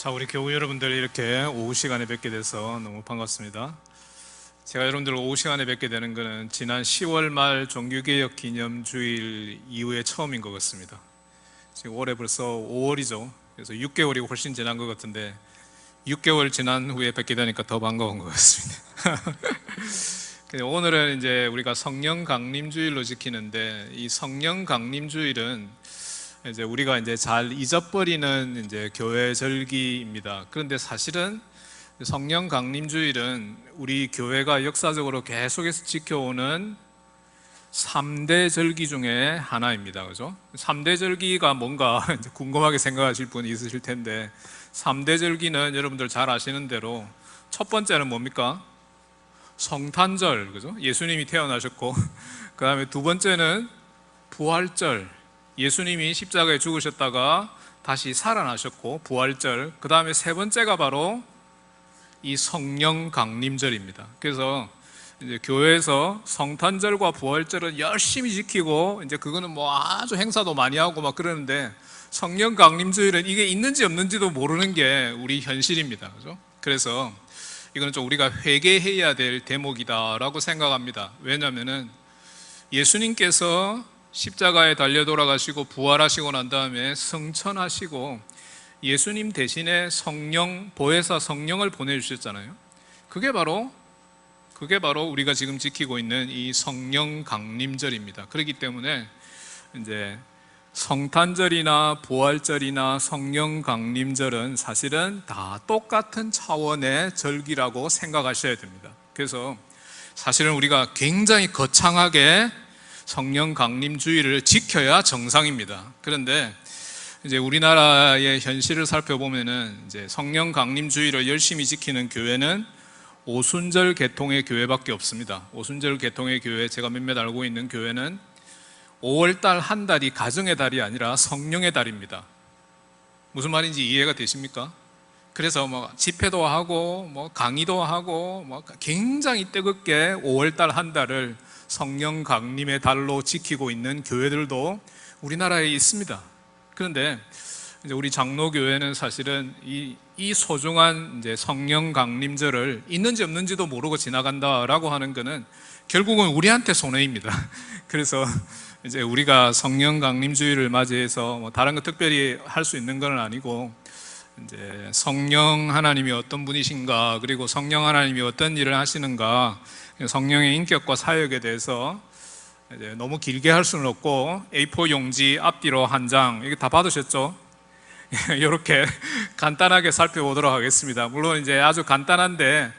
자, 우리 교우 여러분들 이렇게 오후 시간에 뵙게 돼서 너무 반갑습니다. 제가 여러분들 오후 시간에 뵙게 되는 것은 지난 10월 말 종교개혁 기념주일 이후에 처음인 것 같습니다. 지금 올해 벌써 5월이죠. 그래서 6개월이 훨씬 지난 것 같은데 6개월 지난 후에 뵙게 되니까 더 반가운 것 같습니다. 오늘은 이제 우리가 성령 강림주일로 지키는데, 이 성령 강림주일은 이제 우리가 이제 잘 잊어버리는 이제 교회 절기입니다. 그런데 사실은 성령 강림주일은 우리 교회가 역사적으로 계속해서 지켜오는 3대 절기 중에 하나입니다. 그죠? 3대 절기가 뭔가 궁금하게 생각하실 분이 있으실 텐데, 3대 절기는 여러분들 잘 아시는 대로 첫 번째는 뭡니까? 성탄절, 그죠? 예수님이 태어나셨고, 그 다음에 두 번째는 부활절, 예수님이 십자가에 죽으셨다가 다시 살아나셨고 부활절, 그 다음에 세 번째가 바로 이 성령 강림절입니다. 그래서 이제 교회에서 성탄절과 부활절은 열심히 지키고, 이제 그거는 뭐 아주 행사도 많이 하고 막 그러는데, 성령 강림주일은 이게 있는지 없는지도 모르는 게 우리 현실입니다. 그죠? 그래서 이거는 좀 우리가 회개해야 될 대목이다라고 생각합니다. 왜냐하면은 예수님께서 십자가에 달려 돌아가시고 부활하시고 난 다음에 승천하시고 예수님 대신에 성령, 보혜사 성령을 보내주셨잖아요. 그게 바로 우리가 지금 지키고 있는 이 성령 강림절입니다. 그렇기 때문에 이제 성탄절이나 부활절이나 성령 강림절은 사실은 다 똑같은 차원의 절기라고 생각하셔야 됩니다. 그래서 사실은 우리가 굉장히 거창하게 성령 강림주의를 지켜야 정상입니다. 그런데 이제 우리나라의 현실을 살펴보면은 이제 성령 강림주의를 열심히 지키는 교회는 오순절 계통의 교회밖에 없습니다. 오순절 계통의 교회, 제가 몇몇 알고 있는 교회는 5월달 한 달이 가정의 달이 아니라 성령의 달입니다. 무슨 말인지 이해가 되십니까? 그래서 뭐 집회도 하고 뭐 강의도 하고 뭐 굉장히 뜨겁게 5월달 한 달을 성령 강림의 달로 지키고 있는 교회들도 우리나라에 있습니다. 그런데 이제 우리 장로교회는 사실은 이 소중한 이제 성령 강림절을 있는지 없는지도 모르고 지나간다라고 하는 것은 결국은 우리한테 손해입니다. 그래서 이제 우리가 성령 강림주의를 맞이해서 뭐 다른 거 특별히 할 수 있는 건 아니고, 이제 성령 하나님이 어떤 분이신가, 그리고 성령 하나님이 어떤 일을 하시는가, 성령의 인격과 사역에 대해서 이제 너무 길게 할 수는 없고, A4 용지 앞뒤로 한 장, 이게 다 받으셨죠? 이렇게 간단하게 살펴보도록 하겠습니다. 물론 이제 아주 간단한데,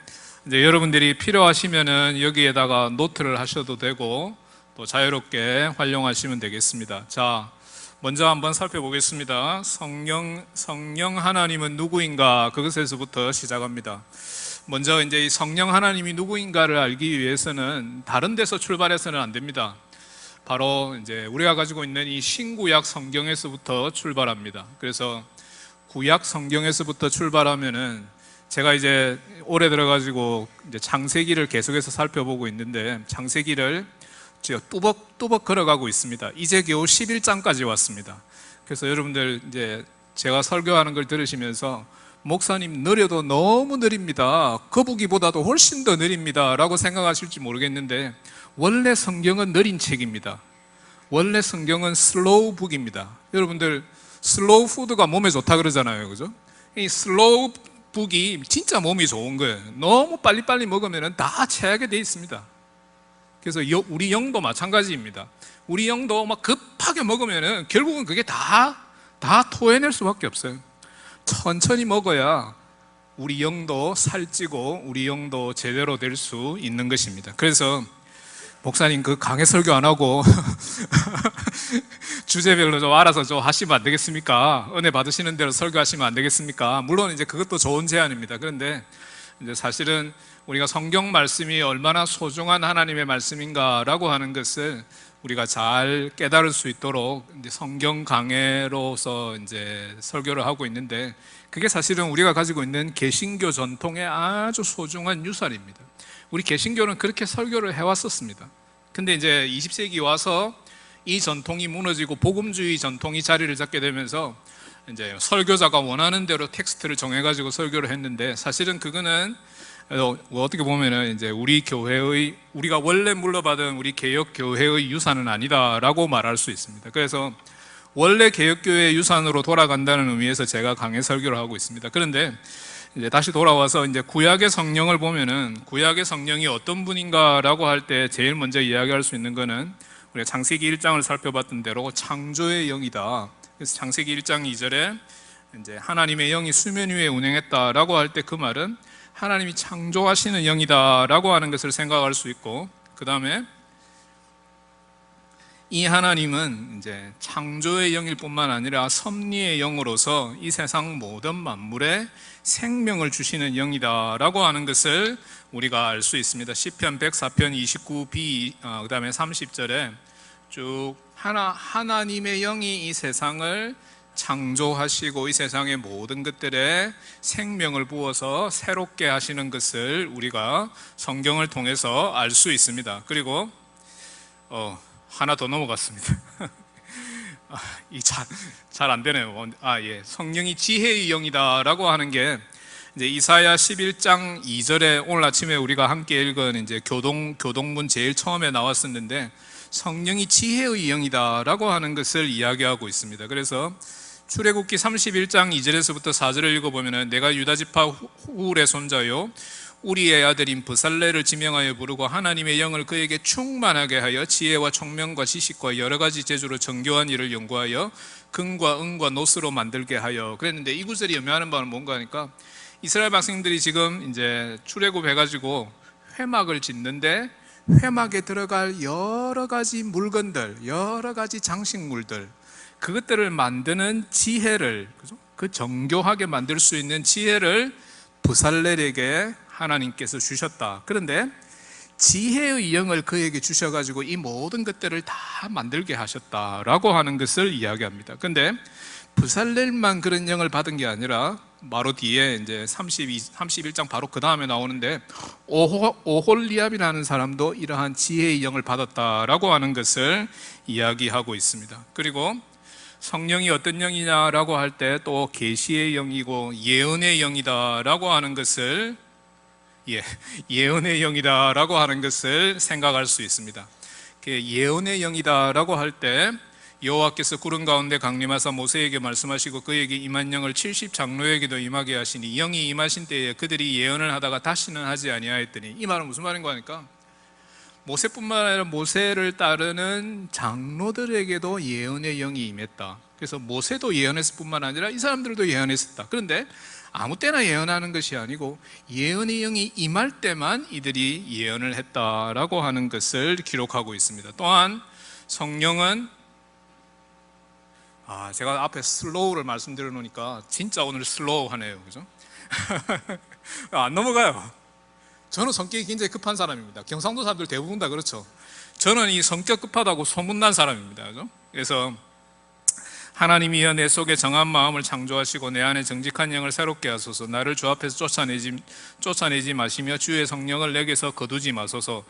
이제 여러분들이 필요하시면은 여기에다가 노트를 하셔도 되고, 또 자유롭게 활용하시면 되겠습니다. 자, 먼저 한번 살펴보겠습니다. 성령 하나님은 누구인가? 그것에서부터 시작합니다. 먼저 이제 이 성령 하나님이 누구인가를 알기 위해서는 다른 데서 출발해서는 안 됩니다. 바로 이제 우리가 가지고 있는 이 신구약 성경에서부터 출발합니다. 그래서 구약 성경에서부터 출발하면은, 제가 이제 올해 들어가지고 이제 창세기를 계속해서 살펴보고 있는데, 창세기를 제가 뚜벅뚜벅 걸어가고 있습니다. 이제 겨우 11장까지 왔습니다. 그래서 여러분들 이제 제가 설교하는 걸 들으시면서, 목사님 느려도 너무 느립니다, 거북이보다도 훨씬 더 느립니다 라고 생각하실지 모르겠는데, 원래 성경은 느린 책입니다. 원래 성경은 슬로우 북입니다. 여러분들 슬로우 푸드가 몸에 좋다 그러잖아요, 그죠? 이 슬로우 북이 진짜 몸이 좋은 거예요. 너무 빨리빨리 먹으면 다 체하게 돼 있습니다. 그래서 우리 영도 마찬가지입니다. 우리 영도 막 급하게 먹으면 결국은 그게 다 토해낼 수밖에 없어요. 천천히 먹어야 우리 영도 살찌고 우리 영도 제대로 될 수 있는 것입니다. 그래서 목사님 그 강해 설교 안 하고 주제별로 좀 알아서 좀 하시면 안 되겠습니까? 은혜 받으시는 대로 설교하시면 안 되겠습니까? 물론 이제 그것도 좋은 제안입니다. 그런데 이제 사실은 우리가 성경 말씀이 얼마나 소중한 하나님의 말씀인가라고 하는 것을 우리가 잘 깨달을 수 있도록 이제 성경 강해로서 이제 설교를 하고 있는데, 그게 사실은 우리가 가지고 있는 개신교 전통의 아주 소중한 유산입니다. 우리 개신교는 그렇게 설교를 해왔었습니다. 근데 이제 20세기 와서 이 전통이 무너지고 복음주의 전통이 자리를 잡게 되면서 이제 설교자가 원하는 대로 텍스트를 정해가지고 설교를 했는데, 사실은 그거는 어떻게 보면은 이제 우리 교회의, 우리가 원래 물려받은 우리 개혁 교회의 유산은 아니다라고 말할 수 있습니다. 그래서 원래 개혁교회의 유산으로 돌아간다는 의미에서 제가 강해 설교를 하고 있습니다. 그런데 이제 다시 돌아와서 이제 구약의 성령을 보면은, 구약의 성령이 어떤 분인가라고 할 때 제일 먼저 이야기할 수 있는 거는 우리가 창세기 1장을 살펴봤던 대로 창조의 영이다. 그래서 창세기 1장 2절에 이제 하나님의 영이 수면 위에 운행했다라고 할 때 그 말은 하나님이 창조하시는 영이다라고 하는 것을 생각할 수 있고, 그 다음에 이 하나님은 이제 창조의 영일 뿐만 아니라 섭리의 영으로서 이 세상 모든 만물에 생명을 주시는 영이다라고 하는 것을 우리가 알 수 있습니다. 시편 104편 29b 그 다음에 30절에 쭉 하나님의 영이 이 세상을 창조하시고 이 세상의 모든 것들에 생명을 부어서 새롭게 하시는 것을 우리가 성경을 통해서 알 수 있습니다. 그리고 하나 더 넘어갔습니다. 잘 안 되네요. 성령이 지혜의 영이다라고 하는 게 이제 이사야 11장 2절에 오늘 아침에 우리가 함께 읽은 이제 교동문 제일 처음에 나왔었는데, 성령이 지혜의 영이다라고 하는 것을 이야기하고 있습니다. 그래서 출애굽기 31장 2절에서부터 4절을 읽어보면, 내가 유다지파 후울의 손자요 우리의 아들인 브살레를 지명하여 부르고 하나님의 영을 그에게 충만하게 하여 지혜와 총명과 지식과 여러 가지 재주로 정교한 일을 연구하여 금과 은과 노스로 만들게 하여. 그랬는데 이 구절이 의미하는 바는 뭔가 하니까, 이스라엘 백성들이 지금 이제 출애굽 해가지고 회막을 짓는데 회막에 들어갈 여러 가지 물건들, 여러 가지 장식물들, 그것들을 만드는 지혜를, 그 정교하게 만들 수 있는 지혜를 브살렐에게 하나님께서 주셨다. 그런데 지혜의 영을 그에게 주셔가지고 이 모든 것들을 다 만들게 하셨다라고 하는 것을 이야기합니다. 그런데 브살렐만 그런 영을 받은 게 아니라 바로 뒤에 이제 31장 바로 그 다음에 나오는데, 오홀리압이라는 사람도 이러한 지혜의 영을 받았다라고 하는 것을 이야기하고 있습니다. 그리고 성령이 어떤 영이냐라고 할 때 또 계시의 영이고 예언의 영이다라고 하는 것을 예언의 영이다라고 하는 것을 생각할 수 있습니다. 예언의 영이다라고 할 때 여호와께서 구름 가운데 강림하사 모세에게 말씀하시고 그에게 임한 영을 70장로에게도 임하게 하시니 영이 임하신 때에 그들이 예언을 하다가 다시는 하지 아니하였더니, 이 말은 무슨 말인가 하니까, 모세뿐만 아니라 모세를 따르는 장로들에게도 예언의 영이 임했다. 그래서 모세도 예언했을 뿐만 아니라 이 사람들도 예언했었다. 그런데 아무 때나 예언하는 것이 아니고 예언의 영이 임할 때만 이들이 예언을 했다라고 하는 것을 기록하고 있습니다. 또한 성령은, 제가 앞에 슬로우를 말씀드려 놓으니까 진짜 오늘 슬로우하네요. 그죠? 안 넘어가요. 저는 성격이 굉장히 급한 사람입니다. 경상도 사람들 대부분 다 그렇죠. 저는 이 성격 급하다고 소문난 사람입니다. 그죠? 그래서 하나님이여 내 속에 정한 마음을 창조하시고 내 안에 정직한 영을 새롭게 하소서. 나를 주 앞에서 쫓아내지 마시며 주의 성령을 내게서 거두지 마소서.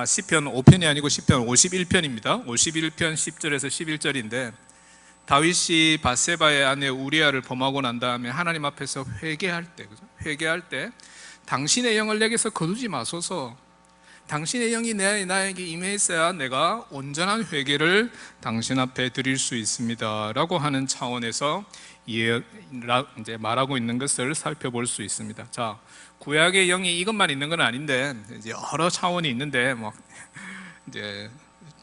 시편 5편이 아니고 시편 51편입니다 51편 10절에서 11절인데, 다윗이 바세바의 아내 우리아를 범하고 난 다음에 하나님 앞에서 회개할 때, 그죠? 회개할 때 당신의 영을 내게서 거두지 마소서. 당신의 영이 나에게 임했어야 내가 온전한 회개를 당신 앞에 드릴 수 있습니다 라고 하는 차원에서 이제 말하고 있는 것을 살펴볼 수 있습니다. 자, 구약의 영이 이것만 있는 건 아닌데 이제 여러 차원이 있는데 이제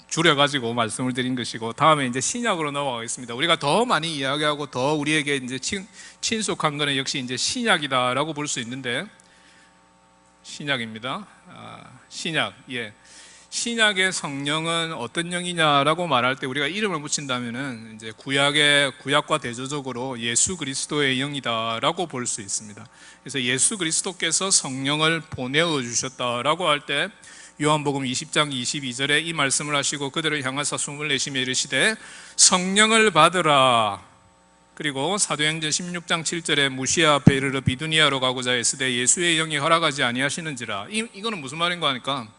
줄여가지고 말씀을 드린 것이고, 다음에 이제 신약으로 넘어가겠습니다. 우리가 더 많이 이야기하고 더 우리에게 이제 친숙한 것은 역시 이제 신약이다라고 볼 수 있는데, 신약입니다. 신약. 신약의 성령은 어떤 영이냐라고 말할 때 우리가 이름을 붙인다면은 이제 구약과 대조적으로 예수 그리스도의 영이다라고 볼 수 있습니다. 그래서 예수 그리스도께서 성령을 보내어 주셨다라고 할 때 요한복음 20장 22절에 이 말씀을 하시고 그들을 향하사 숨을 내쉬며 이르시되 성령을 받으라. 그리고 사도행전 16장 7절에 무시아 앞에 이르러 비두니아로 가고자 했으되 예수의 영이 허락하지 아니하시는지라. 이거는 무슨 말인가 하니까,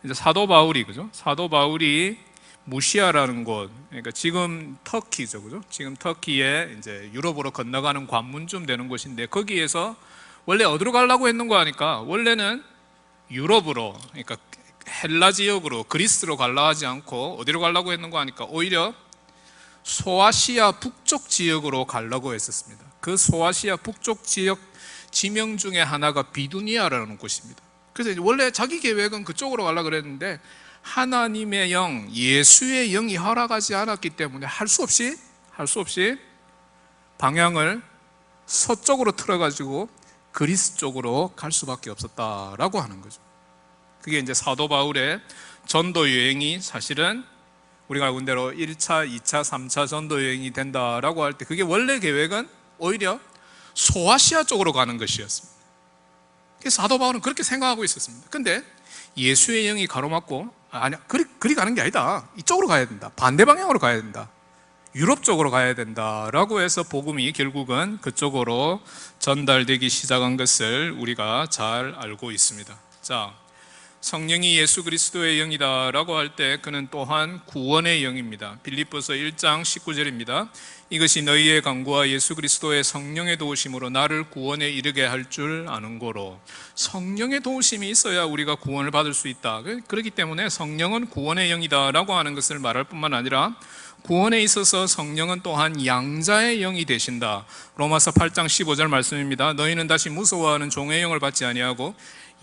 이제 사도 바울이, 그죠? 사도 바울이 무시아라는 곳, 그러니까 지금 터키죠, 그죠? 지금 터키에 이제 유럽으로 건너가는 관문쯤 되는 곳인데, 거기에서 원래 어디로 가려고 했는 거 하니까 원래는 유럽으로, 그러니까 헬라 지역으로, 그리스로 가려고 하지 않고 어디로 가려고 했는 거 하니까 오히려 소아시아 북쪽 지역으로 가려고 했었습니다. 그 소아시아 북쪽 지역 지명 중에 하나가 비두니아라는 곳입니다. 그래서 원래 자기 계획은 그쪽으로 가려고 그랬는데 하나님의 영, 예수의 영이 허락하지 않았기 때문에 할 수 없이 방향을 서쪽으로 틀어가지고 그리스 쪽으로 갈 수밖에 없었다라고 하는 거죠. 그게 이제 사도 바울의 전도 여행이 사실은 우리가 알고 있는 대로 1차, 2차, 3차 전도 여행이 된다라고 할 때 그게 원래 계획은 오히려 소아시아 쪽으로 가는 것이었습니다. 그래서 사도 바울은 그렇게 생각하고 있었습니다. 근데 예수의 영이 가로막고 아니야, 그리 가는 게 아니다. 이쪽으로 가야 된다. 반대 방향으로 가야 된다. 유럽 쪽으로 가야 된다라고 해서 복음이 결국은 그쪽으로 전달되기 시작한 것을 우리가 잘 알고 있습니다. 자, 성령이 예수 그리스도의 영이다라고 할 때 그는 또한 구원의 영입니다. 빌립보서 1장 19절입니다. 이것이 너희의 간구와 예수 그리스도의 성령의 도우심으로 나를 구원에 이르게 할 줄 아는 거로. 성령의 도우심이 있어야 우리가 구원을 받을 수 있다. 그렇기 때문에 성령은 구원의 영이다라고 하는 것을 말할 뿐만 아니라 구원에 있어서 성령은 또한 양자의 영이 되신다. 로마서 8장 15절 말씀입니다. 너희는 다시 무서워하는 종의 영을 받지 아니하고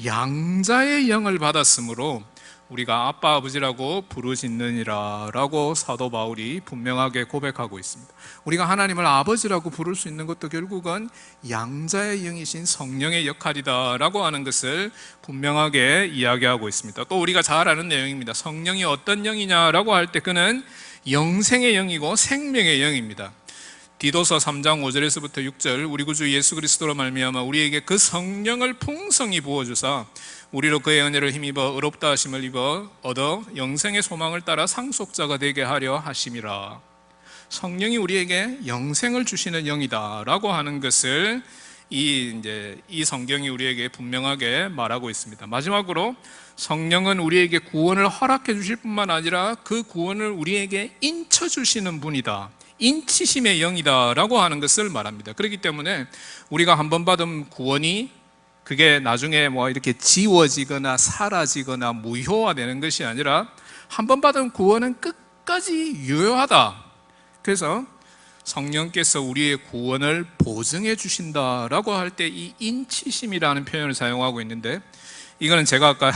양자의 영을 받았으므로 우리가 아빠 아버지라고 부르짖느니라 라고 사도 바울이 분명하게 고백하고 있습니다. 우리가 하나님을 아버지라고 부를 수 있는 것도 결국은 양자의 영이신 성령의 역할이다 라고 하는 것을 분명하게 이야기하고 있습니다. 또 우리가 잘 아는 내용입니다. 성령이 어떤 영이냐라고 할 때 그는 영생의 영이고 생명의 영입니다. 디도서 3장 5절에서부터 6절 우리 구주 예수 그리스도로 말미암아 우리에게 그 성령을 풍성히 부어주사 우리로 그의 은혜를 힘입어 의롭다 하심을 얻어 영생의 소망을 따라 상속자가 되게 하려 하심이라. 성령이 우리에게 영생을 주시는 영이다 라고 하는 것을 이 성경이 우리에게 분명하게 말하고 있습니다. 마지막으로 성령은 우리에게 구원을 허락해 주실 뿐만 아니라 그 구원을 우리에게 인쳐 주시는 분이다. 인치심의 영이다 라고 하는 것을 말합니다. 그렇기 때문에 우리가 한 번 받은 구원이 그게 나중에 뭐 이렇게 지워지거나 사라지거나 무효화되는 것이 아니라 한 번 받은 구원은 끝까지 유효하다. 그래서 성령께서 우리의 구원을 보증해 주신다라고 할 때 이 인치심이라는 표현을 사용하고 있는데, 이거는 제가 아까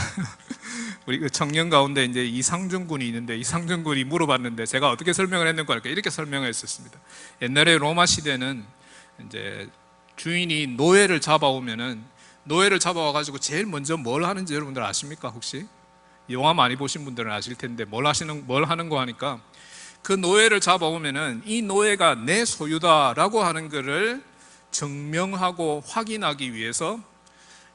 우리 그 청년 가운데 이제 이상준 군이 있는데 이상준 군이 물어봤는데 제가 어떻게 설명을 했는가 할까 이렇게 설명을 했었습니다. 옛날에 로마 시대는 이제 주인이 노예를 잡아오면은 노예를 잡아와 가지고 제일 먼저 뭘 하는지 여러분들 아십니까? 혹시 영화 많이 보신 분들은 아실 텐데 뭘 하는 거 하니까 그 노예를 잡아오면은 이 노예가 내 소유다라고 하는 것을 증명하고 확인하기 위해서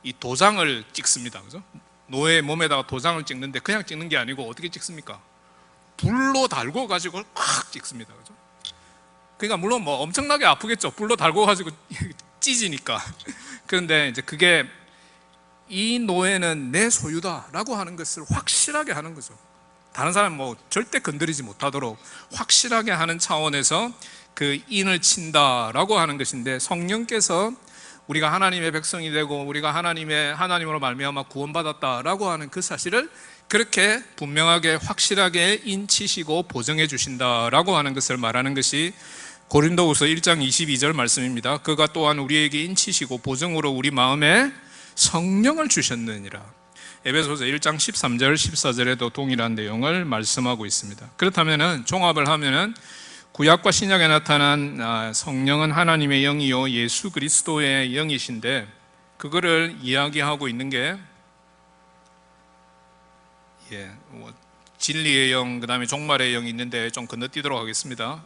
이 도장을 찍습니다. 그죠? 노예 몸에다가 도장을 찍는데 그냥 찍는 게 아니고 어떻게 찍습니까? 불로 달고 가지고 팍 찍습니다. 그죠? 그러니까 물론 뭐 엄청나게 아프겠죠. 불로 달고 가지고 찢으니까. 그런데 이제 그게 이 노예는 내 소유다라고 하는 것을 확실하게 하는 거죠. 다른 사람 뭐 절대 건드리지 못하도록 확실하게 하는 차원에서 그 인을 친다라고 하는 것인데, 성령께서 우리가 하나님의 백성이 되고 우리가 하나님으로 말미암아 구원받았다라고 하는 그 사실을 그렇게 분명하게 확실하게 인치시고 보증해 주신다라고 하는 것을 말하는 것이 고린도후서 1장 22절 말씀입니다. 그가 또한 우리에게 인치시고 보증으로 우리 마음에 성령을 주셨느니라. 에베소서 1장 13절 14절에도 동일한 내용을 말씀하고 있습니다. 그렇다면은 종합을 하면은 구약과 신약에 나타난 성령은 하나님의 영이요 예수 그리스도의 영이신데, 그거를 이야기하고 있는 게 진리의 영, 그 다음에 종말의 영이 있는데 좀 건너뛰도록 하겠습니다.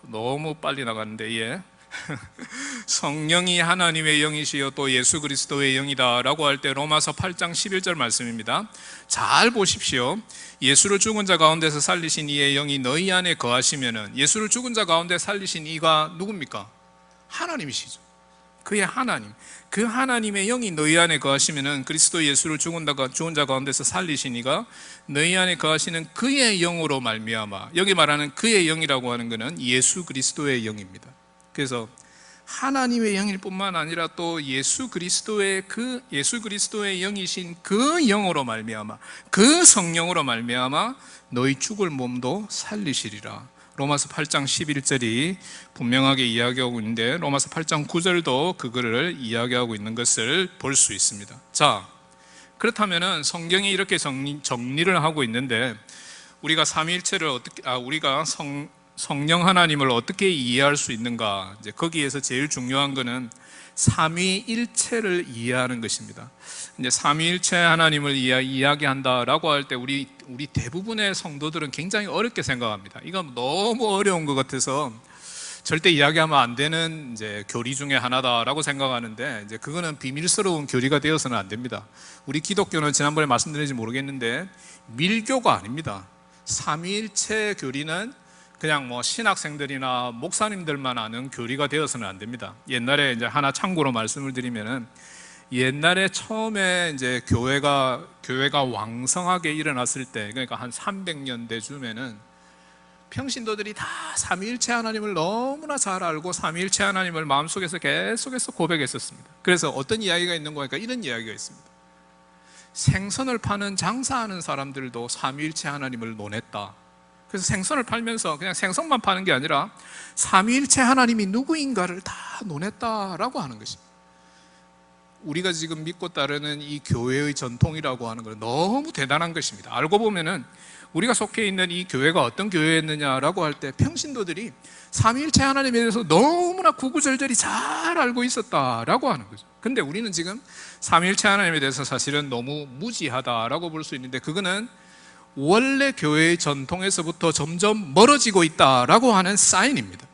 너무 빨리 나가는데 성령이 하나님의 영이시요 또 예수 그리스도의 영이다 라고 할 때 로마서 8장 11절 말씀입니다. 잘 보십시오. 예수를 죽은 자 가운데서 살리신 이의 영이 너희 안에 거하시면은, 예수를 죽은 자 가운데 살리신 이가 누굽니까? 하나님이시죠. 그의 하나님, 그 하나님의 영이 너희 안에 거하시면은 그리스도 예수를 죽은 자 가운데서 살리시니가 너희 안에 거하시는 그의 영으로 말미암아. 여기 말하는 그의 영이라고 하는 것은 예수 그리스도의 영입니다. 그래서 하나님의 영일 뿐만 아니라 또 예수 그리스도의 영이신 그 영으로 말미암아, 그 성령으로 말미암아 너희 죽을 몸도 살리시리라. 로마서 8장 11절이 분명하게 이야기하고 있는데 로마서 8장 9절도 그거를 이야기하고 있는 것을 볼 수 있습니다. 자, 그렇다면은 성경이 이렇게 정리를 하고 있는데 우리가 삼위일체를 우리가 성령 하나님을 어떻게 이해할 수 있는가? 이제 거기에서 제일 중요한 것은 삼위일체를 이해하는 것입니다. 이제 삼위일체 하나님을 이야기한다라고 할 때 우리 대부분의 성도들은 굉장히 어렵게 생각합니다. 이건 너무 어려운 것 같아서 절대 이야기하면 안 되는 이제 교리 중에 하나다라고 생각하는데 이제 그거는 비밀스러운 교리가 되어서는 안 됩니다. 우리 기독교는 지난번에 말씀드렸는지 모르겠는데 밀교가 아닙니다. 삼위일체 교리는 그냥 신학생들이나 목사님들만 아는 교리가 되어서는 안 됩니다. 옛날에 이제 하나 참고로 말씀을 드리면은 옛날에 처음에 이제 교회가 왕성하게 일어났을 때, 그러니까 한 300년대쯤에는 평신도들이 다 삼위일체 하나님을 너무나 잘 알고 삼위일체 하나님을 마음속에서 계속해서 고백했었습니다. 그래서 어떤 이야기가 있는 거니까 이런 이야기가 있습니다. 생선을 파는 장사하는 사람들도 삼위일체 하나님을 논했다. 그래서 생선을 팔면서 그냥 생선만 파는 게 아니라 삼위일체 하나님이 누구인가를 다 논했다라고 하는 것입니다. 우리가 지금 믿고 따르는 이 교회의 전통이라고 하는 건 너무 대단한 것입니다. 알고 보면은 우리가 속해 있는 이 교회가 어떤 교회였느냐라고 할 때 평신도들이 삼위일체 하나님에 대해서 너무나 구구절절히 잘 알고 있었다라고 하는 거죠. 근데 우리는 지금 삼위일체 하나님에 대해서 사실은 너무 무지하다라고 볼 수 있는데 그거는 원래 교회의 전통에서부터 점점 멀어지고 있다라고 하는 사인입니다.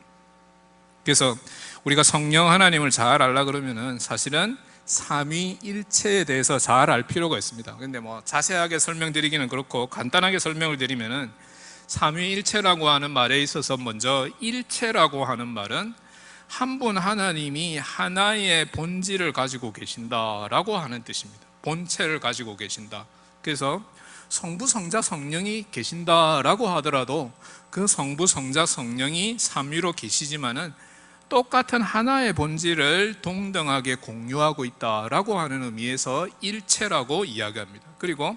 그래서 우리가 성령 하나님을 잘 알라 그러면은 사실은 삼위일체에 대해서 잘 알 필요가 있습니다. 근데 자세하게 설명드리기는 그렇고 간단하게 설명을 드리면은 삼위일체라고 하는 말에 있어서 먼저 일체라고 하는 말은 한 분 하나님이 하나의 본질을 가지고 계신다라고 하는 뜻입니다. 본체를 가지고 계신다. 그래서 성부, 성자, 성령이 계신다라고 하더라도 그 성부, 성자, 성령이 삼위로 계시지만은 똑같은 하나의 본질을 동등하게 공유하고 있다라고 하는 의미에서 일체라고 이야기합니다. 그리고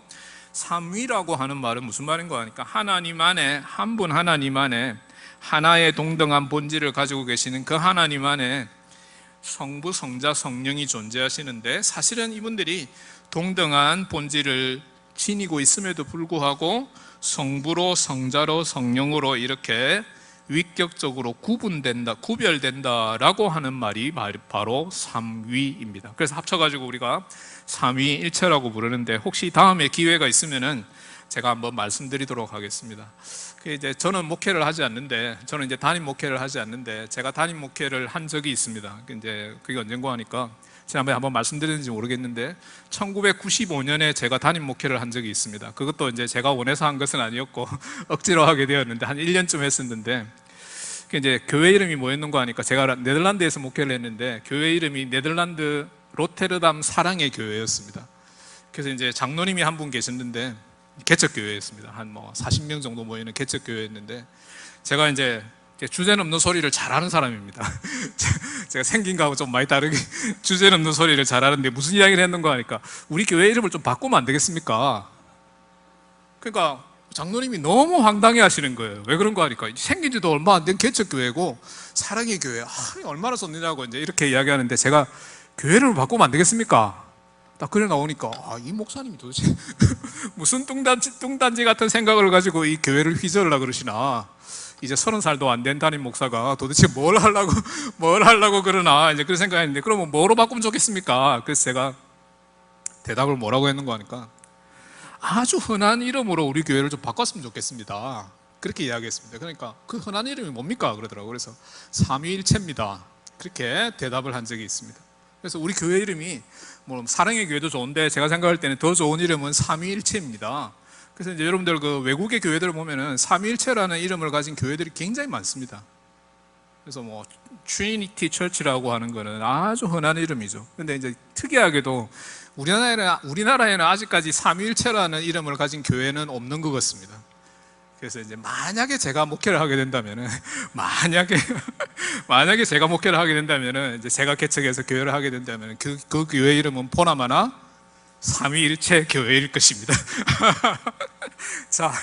삼위라고 하는 말은 무슨 말인가 하니까 하나님 안에 한 분 하나님 안에 하나의 동등한 본질을 가지고 계시는 그 하나님 안에 성부, 성자, 성령이 존재하시는데 사실은 이분들이 동등한 본질을 지니고 있음에도 불구하고 성부로 성자로 성령으로 이렇게 위격적으로 구별된다라고 하는 말이 바로 삼위입니다. 그래서 합쳐가지고 우리가 삼위일체라고 부르는데 혹시 다음에 기회가 있으면은 제가 한번 말씀드리도록 하겠습니다. 이제 저는 목회를 하지 않는데 저는 이제 담임 목회를 하지 않는데 제가 담임 목회를 한 적이 있습니다. 이제 그게 언젠가 하니까 지난번에 한번 말씀드렸는지 모르겠는데 1995년에 제가 담임 목회를 한 적이 있습니다. 그것도 이제 제가 원해서 한 것은 아니었고 억지로 하게 되었는데 한 1년쯤 했었는데 이제 교회 이름이 뭐였는가 하니까 제가 네덜란드에서 목회를 했는데 교회 이름이 네덜란드 로테르담 사랑의 교회였습니다. 그래서 이제 장로님이 한 분 계셨는데 개척교회였습니다. 한 40명 정도 모이는 개척교회였는데 제가 이제 주제넘는 소리를 잘하는 사람입니다. 제가 생긴 거하고 좀 많이 다르게 주제넘는 소리를 잘하는데 무슨 이야기를 했는가 하니까 우리 교회 이름을 좀 바꾸면 안 되겠습니까? 그러니까 장로님이 너무 황당해 하시는 거예요. 왜 그런가 하니까 생긴 지도 얼마 안 된 개척교회고 사랑의 교회 얼마나 좋느냐고 이제 이렇게 이야기하는데 제가 교회 이름을 바꾸면 안 되겠습니까? 딱 그래 나오니까 이 목사님이 도대체 무슨 뚱단지 같은 생각을 가지고 이 교회를 휘저으려고 그러시나. 이제 30살도 안 된 담임 목사가 도대체 뭘 하려고 그러나 이제 그런 생각했는데 그러면 뭐로 바꾸면 좋겠습니까? 그래서 제가 대답을 뭐라고 했는가 하니까 아주 흔한 이름으로 우리 교회를 좀 바꿨으면 좋겠습니다. 그렇게 이야기했습니다. 그러니까 그 흔한 이름이 뭡니까? 그러더라고요. 그래서 삼위일체입니다. 그렇게 대답을 한 적이 있습니다. 그래서 우리 교회 이름이 사랑의 교회도 좋은데 제가 생각할 때는 더 좋은 이름은 삼위일체입니다. 그래서 이제 여러분들 그 외국의 교회들을 보면은 삼위일체라는 이름을 가진 교회들이 굉장히 많습니다. 그래서 뭐 트리니티 처치라고 하는 거는 아주 흔한 이름이죠. 근데 이제 특이하게도 우리나라에는 아직까지 삼위일체라는 이름을 가진 교회는 없는 것 같습니다. 그래서 이제 만약에 제가 목회를 하게 된다면은 만약에 제가 목회를 하게 된다면은 이제 제가 개척해서 교회를 하게 된다면은 그 교회 이름은 보나마나 삼위일체 교회일 것입니다. 자,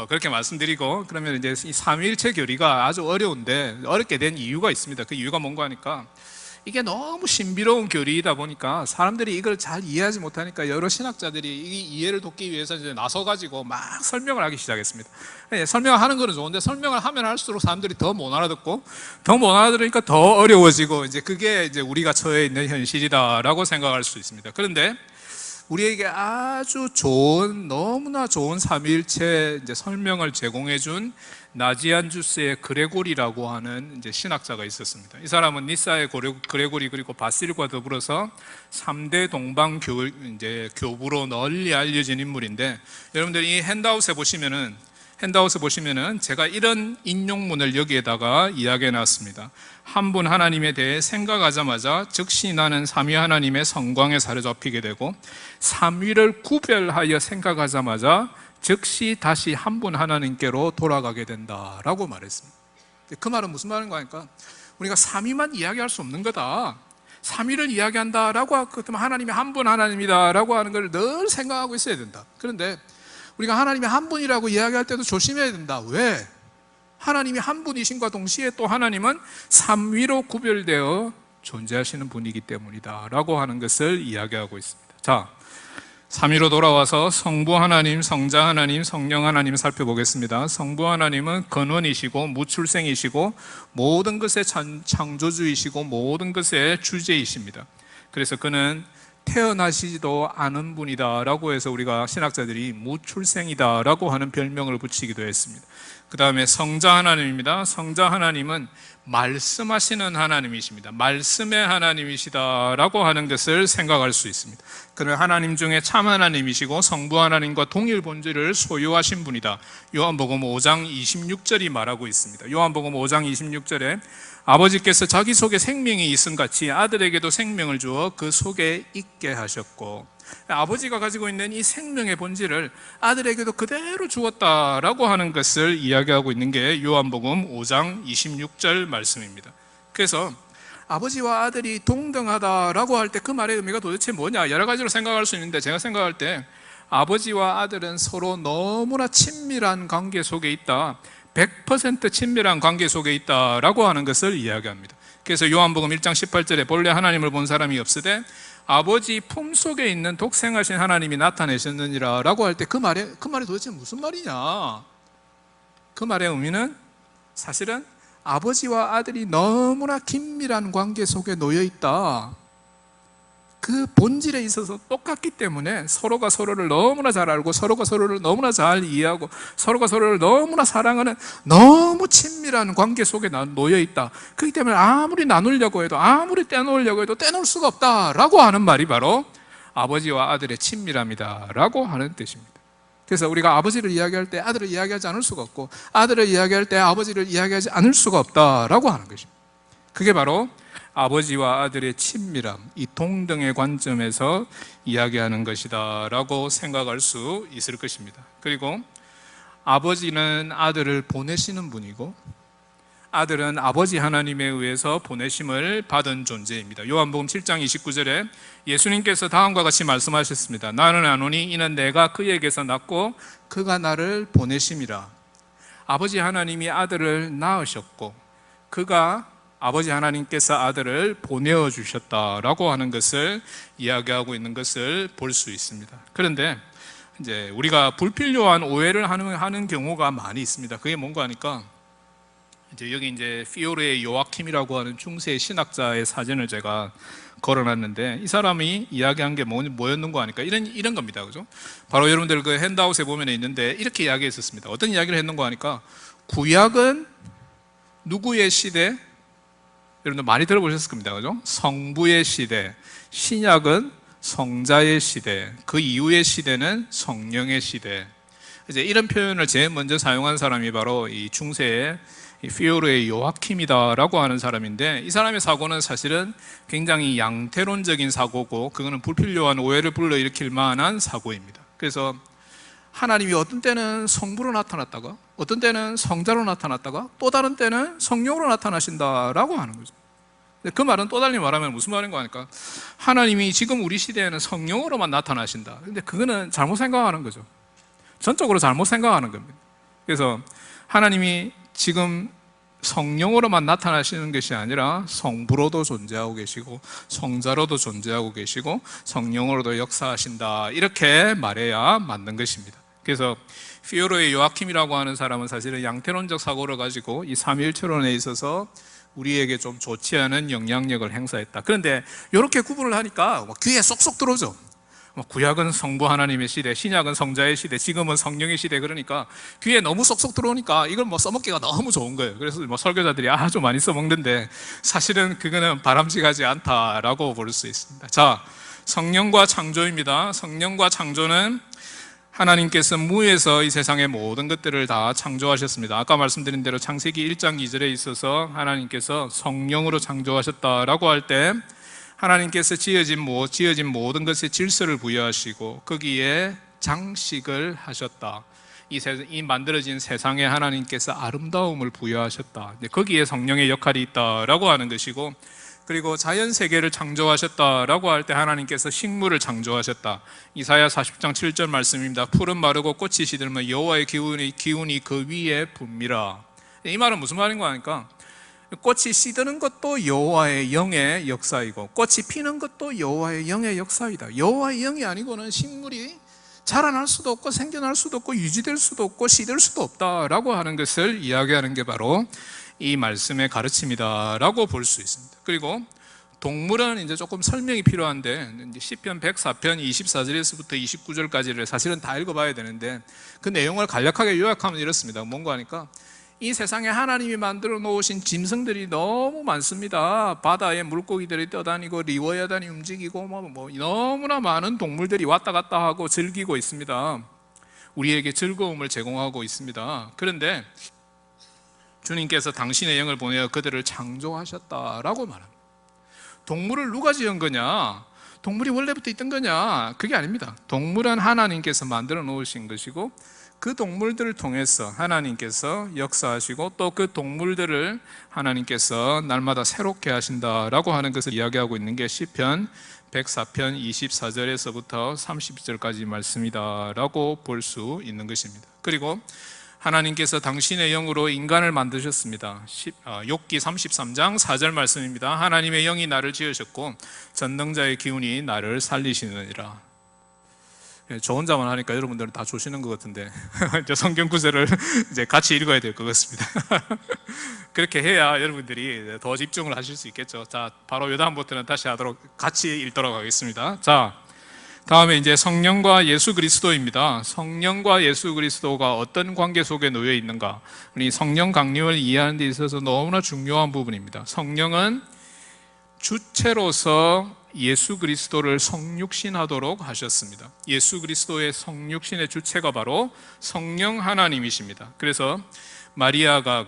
그렇게 말씀드리고, 그러면 이제 이 삼위일체 교리가 아주 어려운데 어렵게 된 이유가 있습니다. 그 이유가 뭔가 하니까 이게 너무 신비로운 교리이다 보니까 사람들이 이걸 잘 이해하지 못하니까 여러 신학자들이 이 이해를 돕기 위해서 이제 나서가지고 막 설명을 하기 시작했습니다. 설명하는 거는 좋은데 설명을 하면 할수록 사람들이 더 못 알아듣고, 더 못 알아들으니까 더 어려워지고, 이제 그게 이제 우리가 처해 있는 현실이다라고 생각할 수 있습니다. 그런데 우리에게 아주 좋은, 너무나 좋은 삼위일체 이제 설명을 제공해준 나지안주스의 그레고리라고 하는 이제 신학자가 있었습니다. 이 사람은 니사의 그레고리 그리고 바실과 더불어서 3대 동방 교부로 널리 알려진 인물인데, 여러분들이 이 핸드아웃에 보시면은 제가 이런 인용문을 여기에다가 이야기해 놨습니다. 한 분 하나님에 대해 생각하자마자 즉시 나는 삼위 하나님의 성광에 사로잡히게 되고, 삼위를 구별하여 생각하자마자 즉시 다시 한 분 하나님께로 돌아가게 된다라고 말했습니다. 그 말은 무슨 말인가 하니까, 우리가 삼위만 이야기할 수 없는 거다, 삼위를 이야기한다라고 그렇다면 하나님이 한 분 하나님이다라고 하는 걸 늘 생각하고 있어야 된다. 그런데 우리가 하나님이 한 분이라고 이야기할 때도 조심해야 된다. 왜? 하나님이 한 분이신과 동시에 또 하나님은 삼위로 구별되어 존재하시는 분이기 때문이다 라고 하는 것을 이야기하고 있습니다. 자, 삼위로 돌아와서 성부 하나님, 성자 하나님, 성령 하나님 살펴보겠습니다. 성부 하나님은 근원이시고 무출생이시고 모든 것의 창조주이시고 모든 것의 주제이십니다. 그래서 그는 태어나시지도 않은 분이다 라고 해서 우리가 신학자들이 무출생이다 라고 하는 별명을 붙이기도 했습니다. 그 다음에 성자 하나님입니다. 성자 하나님은 말씀하시는 하나님이십니다. 말씀의 하나님이시다 라고 하는 것을 생각할 수 있습니다. 그는 하나님 중에 참 하나님이시고 성부 하나님과 동일 본질을 소유하신 분이다. 요한복음 5장 26절이 말하고 있습니다. 요한복음 5장 26절에 아버지께서 자기 속에 생명이 있음 같이 아들에게도 생명을 주어 그 속에 있게 하셨고, 아버지가 가지고 있는 이 생명의 본질을 아들에게도 그대로 주었다라고 하는 것을 이야기하고 있는 게 요한복음 5장 26절 말씀입니다. 그래서 아버지와 아들이 동등하다라고 할 때 그 말의 의미가 도대체 뭐냐, 여러 가지로 생각할 수 있는데, 제가 생각할 때 아버지와 아들은 서로 너무나 친밀한 관계 속에 있다, 100% 친밀한 관계 속에 있다라고 하는 것을 이야기합니다. 그래서 요한복음 1장 18절에 본래 하나님을 본 사람이 없으되 아버지 품속에 있는 독생하신 하나님이 나타내셨느니라 라고 할 때 그 말이 도대체 무슨 말이냐, 그 말의 의미는 사실은 아버지와 아들이 너무나 긴밀한 관계 속에 놓여 있다, 그 본질에 있어서 똑같기 때문에 서로가 서로를 너무나 잘 알고 서로가 서로를 너무나 잘 이해하고 서로가 서로를 너무나 사랑하는 너무 친밀한 관계 속에 놓여 있다. 그렇기 때문에 아무리 나누려고 해도, 아무리 떼놓으려고 해도 떼놓을 수가 없다라고 하는 말이 바로 아버지와 아들의 친밀함이다 라고 하는 뜻입니다. 그래서 우리가 아버지를 이야기할 때 아들을 이야기하지 않을 수가 없고, 아들을 이야기할 때 아버지를 이야기하지 않을 수가 없다라고 하는 것입니다. 그게 바로 아버지와 아들의 친밀함, 이 동등의 관점에서 이야기하는 것이다 라고 생각할 수 있을 것입니다. 그리고 아버지는 아들을 보내시는 분이고 아들은 아버지 하나님에 의해서 보내심을 받은 존재입니다. 요한복음 7장 29절에 예수님께서 다음과 같이 말씀하셨습니다. 나는 안 오니 이는 내가 그에게서 낳고 그가 나를 보내심이라. 아버지 하나님이 아들을 낳으셨고 아버지 하나님께서 아들을 보내어 주셨다라고 하는 것을 이야기하고 있는 것을 볼 수 있습니다. 그런데 이제 우리가 불필요한 오해를 하는 경우가 많이 있습니다. 그게 뭔가 하니까 여기 이제 피오르의 요아킴이라고 하는 중세 신학자의 사진을 제가 걸어놨는데, 이 사람이 이야기한 게 뭐였는가 하니까 이런 겁니다. 그죠? 바로 여러분들 그 핸드아웃에 보면 있는데 이렇게 이야기했었습니다. 어떤 이야기를 했는가 하니까, 구약은 누구의 시대? 여러분들 많이 들어보셨을 겁니다. 그죠? 성부의 시대. 신약은 성자의 시대. 그 이후의 시대는 성령의 시대. 이제 이런 표현을 제일 먼저 사용한 사람이 바로 이 중세의 이 피오르의 요아킴이다라고 하는 사람인데, 이 사람의 사고는 사실은 굉장히 양태론적인 사고고, 그거는 불필요한 오해를 불러일으킬 만한 사고입니다. 그래서 하나님이 어떤 때는 성부로 나타났다가, 어떤 때는 성자로 나타났다가, 또 다른 때는 성령으로 나타나신다라고 하는 거죠. 그 말은 또 달리 말하면 무슨 말인가 하니까, 하나님이 지금 우리 시대에는 성령으로만 나타나신다. 근데 그거는 잘못 생각하는 거죠. 전적으로 잘못 생각하는 겁니다. 그래서 하나님이 지금 성령으로만 나타나시는 것이 아니라 성부로도 존재하고 계시고, 성자로도 존재하고 계시고, 성령으로도 역사하신다, 이렇게 말해야 맞는 것입니다. 그래서 피오로의 요아킴이라고 하는 사람은 사실은 양태론적 사고를 가지고 이 삼위일체론에 있어서 우리에게 좀 좋지 않은 영향력을 행사했다. 그런데 이렇게 구분을 하니까 귀에 쏙쏙 들어오죠. 구약은 성부 하나님의 시대, 신약은 성자의 시대, 지금은 성령의 시대. 그러니까 귀에 너무 쏙쏙 들어오니까 이걸 써먹기가 너무 좋은 거예요. 그래서 설교자들이 아주 많이 써먹는데, 사실은 그거는 바람직하지 않다라고 볼 수 있습니다. 자, 성령과 창조입니다. 성령과 창조는 하나님께서 무에서 이 세상의 모든 것들을 다 창조하셨습니다. 아까 말씀드린 대로 창세기 1장 2절에 있어서 하나님께서 성령으로 창조하셨다라고 할 때, 하나님께서 지어진 모든 것에 질서를 부여하시고 거기에 장식을 하셨다. 이 만들어진 세상에 하나님께서 아름다움을 부여하셨다. 거기에 성령의 역할이 있다라고 하는 것이고, 그리고 자연 세계를 창조하셨다라고 할 때 하나님께서 식물을 창조하셨다. 이사야 40장 7절 말씀입니다. 풀은 마르고 꽃이 시들면 여호와의 기운이 그 위에 붑니다. 이 말은 무슨 말인가 하니까, 꽃이 시드는 것도 여호와의 영의 역사이고, 꽃이 피는 것도 여호와의 영의 역사이다. 여호와의 영이 아니고는 식물이 자라날 수도 없고 생겨날 수도 없고 유지될 수도 없고 시들 수도 없다라고 하는 것을 이야기하는 게 바로 이 말씀의 가르침이다라고 볼 수 있습니다. 그리고 동물은 이제 조금 설명이 필요한데, 시편 104편 24절에서부터 29절까지를 사실은 다 읽어봐야 되는데, 그 내용을 간략하게 요약하면 이렇습니다. 뭔가 하니까, 이 세상에 하나님이 만들어 놓으신 짐승들이 너무 많습니다. 바다에 물고기들이 떠다니고 리워야단이 움직이고 너무나 많은 동물들이 왔다 갔다 하고 즐기고 있습니다. 우리에게 즐거움을 제공하고 있습니다. 그런데 주님께서 당신의 영을 보내어 그들을 창조하셨다라고 말합니다. 동물을 누가 지은 거냐? 동물이 원래부터 있던 거냐? 그게 아닙니다. 동물은 하나님께서 만들어 놓으신 것이고, 그 동물들을 통해서 하나님께서 역사하시고, 또 그 동물들을 하나님께서 날마다 새롭게 하신다라고 하는 것을 이야기하고 있는 게 시편 104편 24절에서부터 32절까지 말씀이다라고 볼 수 있는 것입니다. 그리고 하나님께서 당신의 영으로 인간을 만드셨습니다. 욥기 33장 4절 말씀입니다. 하나님의 영이 나를 지으셨고 전능자의 기운이 나를 살리시느니라. 저 혼자만 하니까 여러분들은 다 조시는 것 같은데 이제 성경 구절을 이제 같이 읽어야 될 것 같습니다. 그렇게 해야 여러분들이 더 집중을 하실 수 있겠죠. 자, 바로 요 다음부터는 다시 같이 읽도록 하겠습니다. 자, 다음에 이제 성령과 예수 그리스도입니다. 성령과 예수 그리스도가 어떤 관계 속에 놓여 있는가? 우리 성령 강림을 이해하는 데 있어서 너무나 중요한 부분입니다. 성령은 주체로서 예수 그리스도를 성육신하도록 하셨습니다. 예수 그리스도의 성육신의 주체가 바로 성령 하나님이십니다. 그래서 마리아가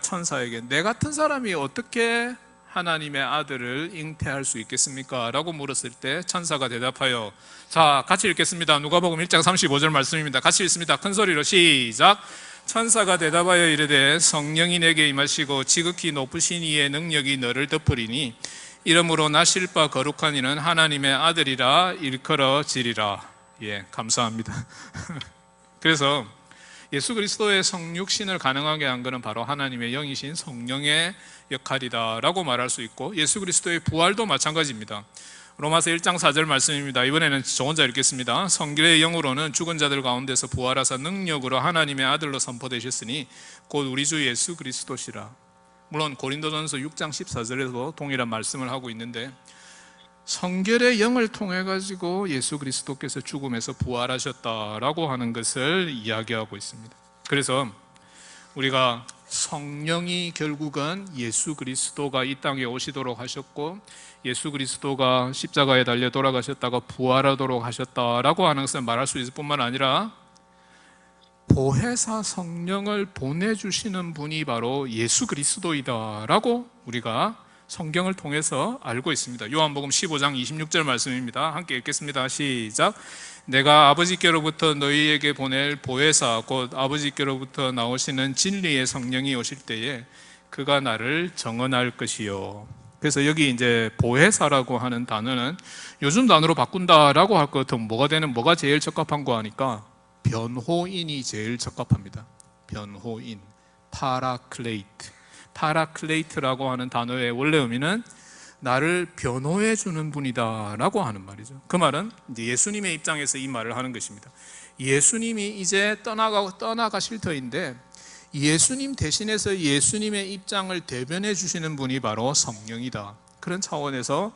천사에게 내 같은 사람이 어떻게 하나님의 아들을 잉태할 수 있겠습니까? 라고 물었을 때 천사가 대답하여, 자, 같이 읽겠습니다. 누가복음 1장 35절 말씀입니다. 같이 읽습니다. 큰 소리로 시작. 천사가 대답하여 이르되 성령이 내게 임하시고 지극히 높으신 이의 능력이 너를 덮으리니 이러므로 나실 바 거룩한 이는 하나님의 아들이라 일컬어지리라. 예, 감사합니다. 그래서 예수 그리스도의 성육신을 가능하게 한 것은 바로 하나님의 영이신 성령의 역할이다라고 말할 수 있고, 예수 그리스도의 부활도 마찬가지입니다. 로마서 1장 4절 말씀입니다. 이번에는 저 혼자 읽겠습니다. 성결의 영으로는 죽은 자들 가운데서 부활하사 능력으로 하나님의 아들로 선포되셨으니 곧 우리 주 예수 그리스도시라. 물론 고린도전서 6장 14절에도 동일한 말씀을 하고 있는데, 성결의 영을 통해 가지고 예수 그리스도께서 죽음에서 부활하셨다라고 하는 것을 이야기하고 있습니다. 그래서 우리가 성령이 결국은 예수 그리스도가 이 땅에 오시도록 하셨고, 예수 그리스도가 십자가에 달려 돌아가셨다가 부활하도록 하셨다라고 하는 것을 말할 수 있을 뿐만 아니라, 보혜사 성령을 보내주시는 분이 바로 예수 그리스도이다라고 우리가 성경을 통해서 알고 있습니다. 요한복음 15장 26절 말씀입니다. 함께 읽겠습니다. 시작. 내가 아버지께로부터 너희에게 보낼 보혜사 곧 아버지께로부터 나오시는 진리의 성령이 오실 때에 그가 나를 정언할 것이요. 그래서 여기 이제 보혜사라고 하는 단어는 요즘 단어로 바꾼다라고 할 것 같으면 뭐가 제일 적합한 거 하니까 변호인이 제일 적합합니다. 변호인, 파라클레이트라고 하는 단어의 원래 의미는 나를 변호해 주는 분이다라고 하는 말이죠. 그 말은 이제 예수님의 입장에서 이 말을 하는 것입니다. 예수님이 이제 떠나가실 터인데 예수님 대신해서 예수님의 입장을 대변해 주시는 분이 바로 성령이다. 그런 차원에서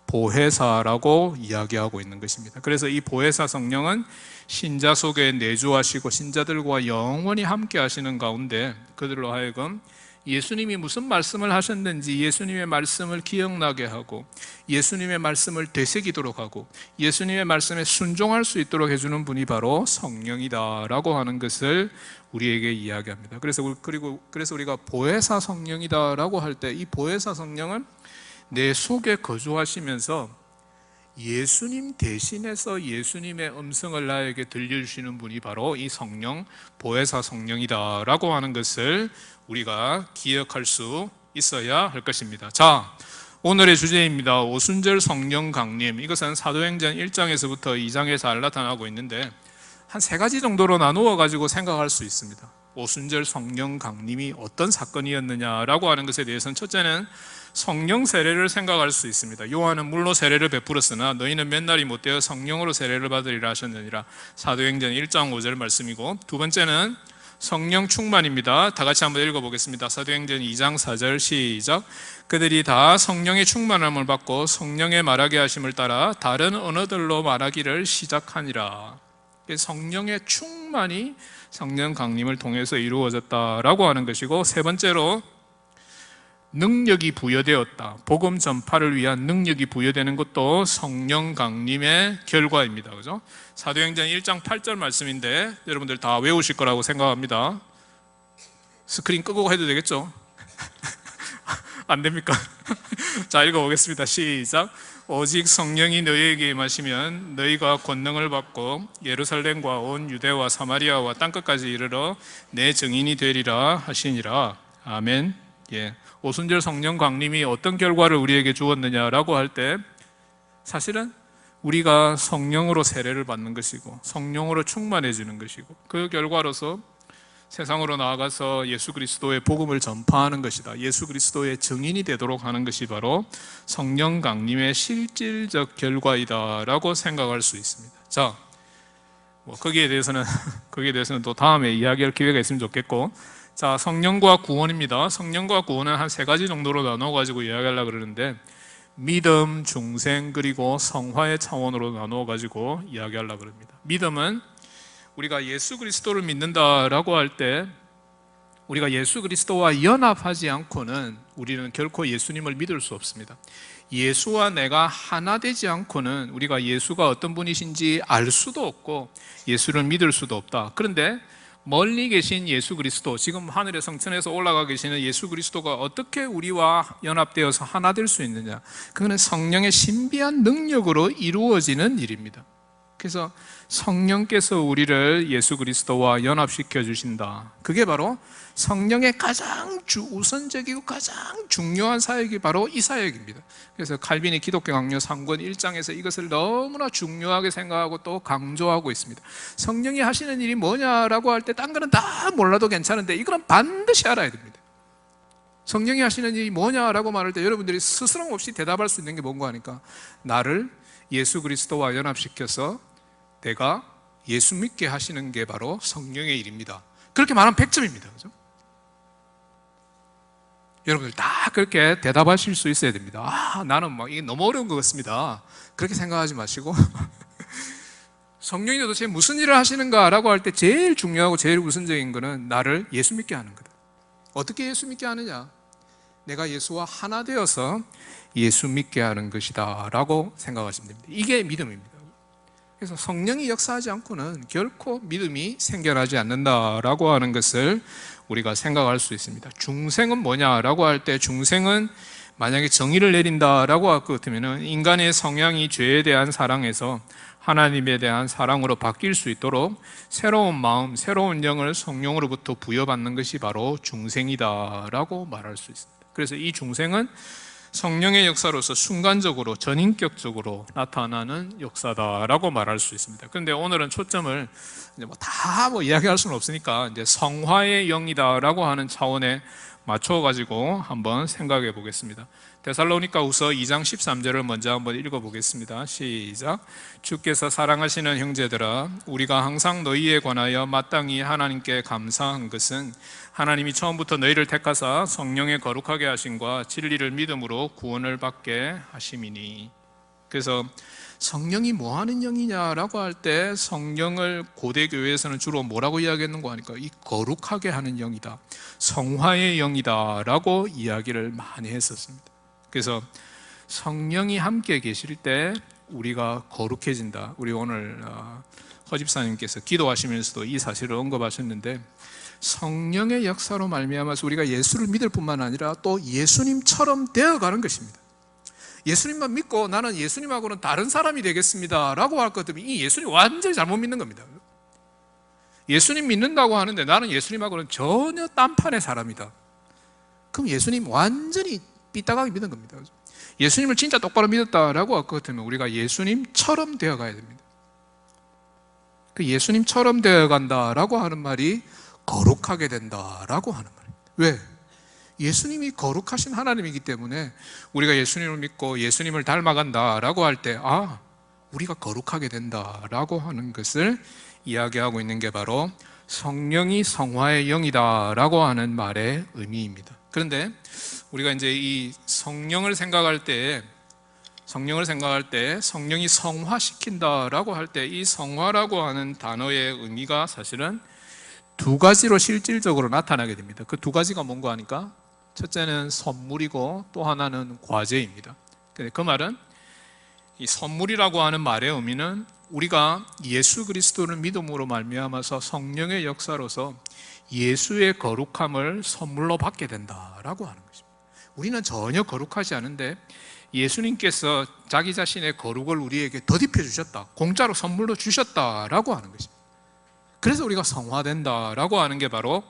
보혜사라고 이야기하고 있는 것입니다. 그래서 이 보혜사 성령은 신자 속에 내주하시고 신자들과 영원히 함께 하시는 가운데 그들로 하여금 예수님이 무슨 말씀을 하셨는지 예수님의 말씀을 기억나게 하고 예수님의 말씀을 되새기도록 하고 예수님의 말씀에 순종할 수 있도록 해주는 분이 바로 성령이다라고 하는 것을 우리에게 이야기합니다. 그래서 우리가 보혜사 성령이다라고 할 때 이 보혜사 성령은 내 속에 거주하시면서 예수님 대신해서 예수님의 음성을 나에게 들려주시는 분이 바로 이 성령, 보혜사 성령이다라고 하는 것을 우리가 기억할 수 있어야 할 것입니다. 자, 오늘의 주제입니다. 오순절 성령 강림. 이것은 사도행전 1장에서부터 2장에 잘 나타나고 있는데 한 세 가지 정도로 나누어 가지고 생각할 수 있습니다. 오순절 성령 강림이 어떤 사건이었느냐라고 하는 것에 대해서는 첫째는 성령 세례를 생각할 수 있습니다. 요한은 물로 세례를 베풀었으나 너희는 몇 날이 못되어 성령으로 세례를 받으리라 하셨느니라. 사도행전 1장 5절 말씀이고, 두 번째는 성령 충만입니다. 다 같이 한번 읽어보겠습니다. 사도행전 2장 4절 시작. 그들이 다 성령의 충만함을 받고 성령의 말하게 하심을 따라 다른 언어들로 말하기를 시작하니라. 성령의 충만이 성령 강림을 통해서 이루어졌다라고 하는 것이고, 세 번째로 능력이 부여되었다. 복음 전파를 위한 능력이 부여되는 것도 성령 강림의 결과입니다. 그죠? 사도행전 1장 8절 말씀인데 여러분들 다 외우실 거라고 생각합니다. 스크린 끄고 해도 되겠죠? 안 됩니까? 자, 읽어보겠습니다. 시작. 오직 성령이 너희에게 임하시면 너희가 권능을 받고 예루살렘과 온 유대와 사마리아와 땅끝까지 이르러 내 증인이 되리라 하시니라. 아멘. 예. 오순절 성령 강림이 어떤 결과를 우리에게 주었느냐라고 할 때 사실은 우리가 성령으로 세례를 받는 것이고 성령으로 충만해지는 것이고 그 결과로서 세상으로 나아가서 예수 그리스도의 복음을 전파하는 것이다. 예수 그리스도의 증인이 되도록 하는 것이 바로 성령 강림의 실질적 결과이다라고 생각할 수 있습니다. 자, 거기에 대해서는 또 다음에 이야기할 기회가 있으면 좋겠고, 자, 성령과 구원입니다. 성령과 구원은 한 세 가지 정도로 나눠가지고 이야기하려고 그러는데 믿음, 중생, 그리고 성화의 차원으로 나눠가지고 이야기하려고 그럽니다. 믿음은 우리가 예수 그리스도를 믿는다라고 할 때 우리가 예수 그리스도와 연합하지 않고는 우리는 결코 예수님을 믿을 수 없습니다. 예수와 내가 하나 되지 않고는 우리가 예수가 어떤 분이신지 알 수도 없고 예수를 믿을 수도 없다. 그런데 멀리 계신 예수 그리스도, 지금 하늘의 성천에서 올라가 계시는 예수 그리스도가 어떻게 우리와 연합되어서 하나 될 수 있느냐? 그거는 성령의 신비한 능력으로 이루어지는 일입니다. 그래서 성령께서 우리를 예수 그리스도와 연합시켜 주신다. 그게 바로 성령의 가장 우선적이고 가장 중요한 사역이 바로 이 사역입니다. 그래서 칼빈이 기독교 강요 3권 1장에서 이것을 너무나 중요하게 생각하고 또 강조하고 있습니다. 성령이 하시는 일이 뭐냐라고 할 때 딴 거는 다 몰라도 괜찮은데 이거는 반드시 알아야 됩니다. 성령이 하시는 일이 뭐냐라고 말할 때 여러분들이 스스럼 없이 대답할 수 있는 게 뭔가 하니까 나를 예수 그리스도와 연합시켜서 내가 예수 믿게 하시는 게 바로 성령의 일입니다. 그렇게 말하면 100점입니다. 그죠? 여러분들 다 그렇게 대답하실 수 있어야 됩니다. 나는 이게 너무 어려운 것 같습니다. 그렇게 생각하지 마시고 성령이 도대체 무슨 일을 하시는가라고 할 때 제일 중요하고 제일 우선적인 거는 나를 예수 믿게 하는 거다. 어떻게 예수 믿게 하느냐? 내가 예수와 하나 되어서 예수 믿게 하는 것이다 라고 생각하시면 됩니다. 이게 믿음입니다. 그래서 성령이 역사하지 않고는 결코 믿음이 생겨나지 않는다라고 하는 것을 우리가 생각할 수 있습니다. 중생은 뭐냐라고 할 때, 중생은 만약에 정의를 내린다라고 할 것 같으면 인간의 성향이 죄에 대한 사랑에서 하나님에 대한 사랑으로 바뀔 수 있도록 새로운 마음, 새로운 영을 성령으로부터 부여받는 것이 바로 중생이다라고 말할 수 있습니다. 그래서 이 중생은 성령의 역사로서 순간적으로 전인격적으로 나타나는 역사다라고 말할 수 있습니다. 그런데 오늘은 초점을 다 이야기할 수는 없으니까 이제 성화의 영이다라고 하는 차원에 맞춰가지고 한번 생각해 보겠습니다. 데살로니가후서 2장 13절을 먼저 한번 읽어보겠습니다. 시작. 주께서 사랑하시는 형제들아, 우리가 항상 너희에 관하여 마땅히 하나님께 감사한 것은 하나님이 처음부터 너희를 택하사 성령의 거룩하게 하심과 진리를 믿음으로 구원을 받게 하심이니. 그래서 성령이 뭐 하는 영이냐라고 할 때 성령을 고대 교회에서는 주로 뭐라고 이야기했는가 하니까 이 거룩하게 하는 영이다, 성화의 영이다라고 이야기를 많이 했었습니다. 그래서 성령이 함께 계실 때 우리가 거룩해진다. 우리 오늘 허집사님께서 기도하시면서도 이 사실을 언급하셨는데, 성령의 역사로 말미암아서 우리가 예수를 믿을 뿐만 아니라 또 예수님처럼 되어가는 것입니다. 예수님만 믿고 나는 예수님하고는 다른 사람이 되겠습니다 라고 할 것 같으면 이 예수님 완전히 잘못 믿는 겁니다. 예수님 믿는다고 하는데 나는 예수님하고는 전혀 딴판의 사람이다. 그럼 예수님 완전히 삐딱하게 믿는 겁니다. 예수님을 진짜 똑바로 믿었다라고 할 것 같으면 우리가 예수님처럼 되어가야 됩니다. 그 예수님처럼 되어간다라고 하는 말이 거룩하게 된다라고 하는 말입니다. 왜? 예수님이 거룩하신 하나님이기 때문에 우리가 예수님을 믿고 예수님을 닮아간다라고 할 때 우리가 거룩하게 된다라고 하는 것을 이야기하고 있는 게 바로 성령이 성화의 영이다라고 하는 말의 의미입니다. 그런데 우리가 이제 이 성령을 생각할 때 성령이 성화시킨다라고 할 때 이 성화라고 하는 단어의 의미가 사실은 두 가지로 실질적으로 나타나게 됩니다. 그 두 가지가 뭔가 하니까 첫째는 선물이고 또 하나는 과제입니다. 그 말은 이 선물이라고 하는 말의 의미는 우리가 예수 그리스도를 믿음으로 말미암아서 성령의 역사로서 예수의 거룩함을 선물로 받게 된다라고 하는 것입니다. 우리는 전혀 거룩하지 않은데 예수님께서 자기 자신의 거룩을 우리에게 덧입혀 주셨다, 공짜로 선물로 주셨다라고 하는 것입니다. 그래서 우리가 성화된다라고 하는 게 바로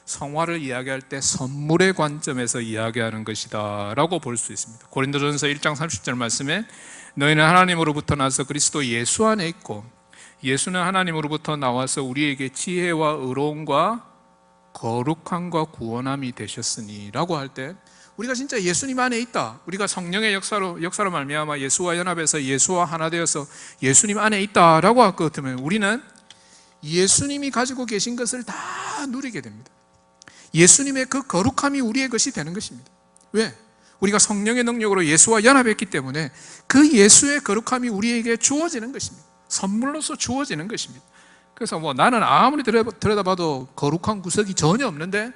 성화를 이야기할 때 선물의 관점에서 이야기하는 것이다 라고 볼 수 있습니다. 고린도전서 1장 30절 말씀에 너희는 하나님으로부터 나서 그리스도 예수 안에 있고 예수는 하나님으로부터 나와서 우리에게 지혜와 의로움과 거룩함과 구원함이 되셨으니 라고 할 때 우리가 진짜 예수님 안에 있다, 우리가 성령의 역사로 말미암아 예수와 연합해서 예수와 하나 되어서 예수님 안에 있다라고 할 것 같으면 우리는 예수님이 가지고 계신 것을 다 누리게 됩니다. 예수님의 그 거룩함이 우리의 것이 되는 것입니다. 왜? 우리가 성령의 능력으로 예수와 연합했기 때문에 그 예수의 거룩함이 우리에게 주어지는 것입니다. 선물로서 주어지는 것입니다. 그래서 나는 아무리 들여다봐도 거룩한 구석이 전혀 없는데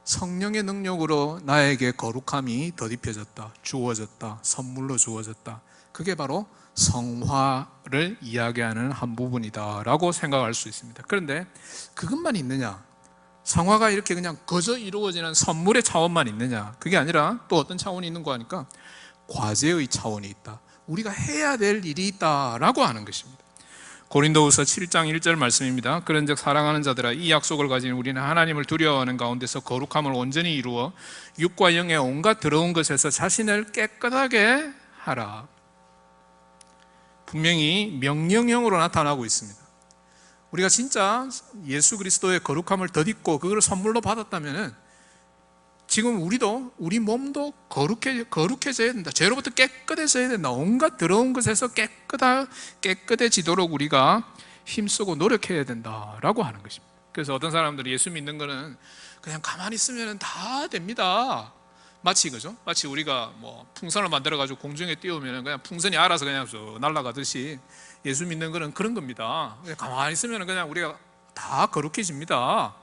성령의 능력으로 나에게 거룩함이 덧입혀졌다, 주어졌다, 선물로 주어졌다. 그게 바로 성화를 이야기하는 한 부분이다라고 생각할 수 있습니다. 그런데 그것만 있느냐? 성화가 이렇게 그냥 거저 이루어지는 선물의 차원만 있느냐? 그게 아니라 또 어떤 차원이 있는 거 하니까 과제의 차원이 있다. 우리가 해야 될 일이 있다라고 하는 것입니다. 고린도후서 7장 1절 말씀입니다. 그런즉 사랑하는 자들아, 이 약속을 가진 우리는 하나님을 두려워하는 가운데서 거룩함을 온전히 이루어 육과 영의 온갖 더러운 것에서 자신을 깨끗하게 하라. 분명히 명령형으로 나타나고 있습니다. 우리가 진짜 예수 그리스도의 거룩함을 덧입고 그걸 선물로 받았다면 지금 우리 몸도 거룩해져야 된다. 죄로부터 깨끗해져야 된다. 온갖 더러운 것에서 깨끗해지도록 우리가 힘쓰고 노력해야 된다라고 하는 것입니다. 그래서 어떤 사람들이 예수 믿는 거는 그냥 가만히 있으면 다 됩니다. 마치 우리가 풍선을 만들어가지고 공중에 띄우면 그냥 풍선이 알아서 그냥 날아가듯이 예수 믿는 거는 그런 겁니다. 그냥 가만히 있으면 그냥 우리가 다 거룩해집니다.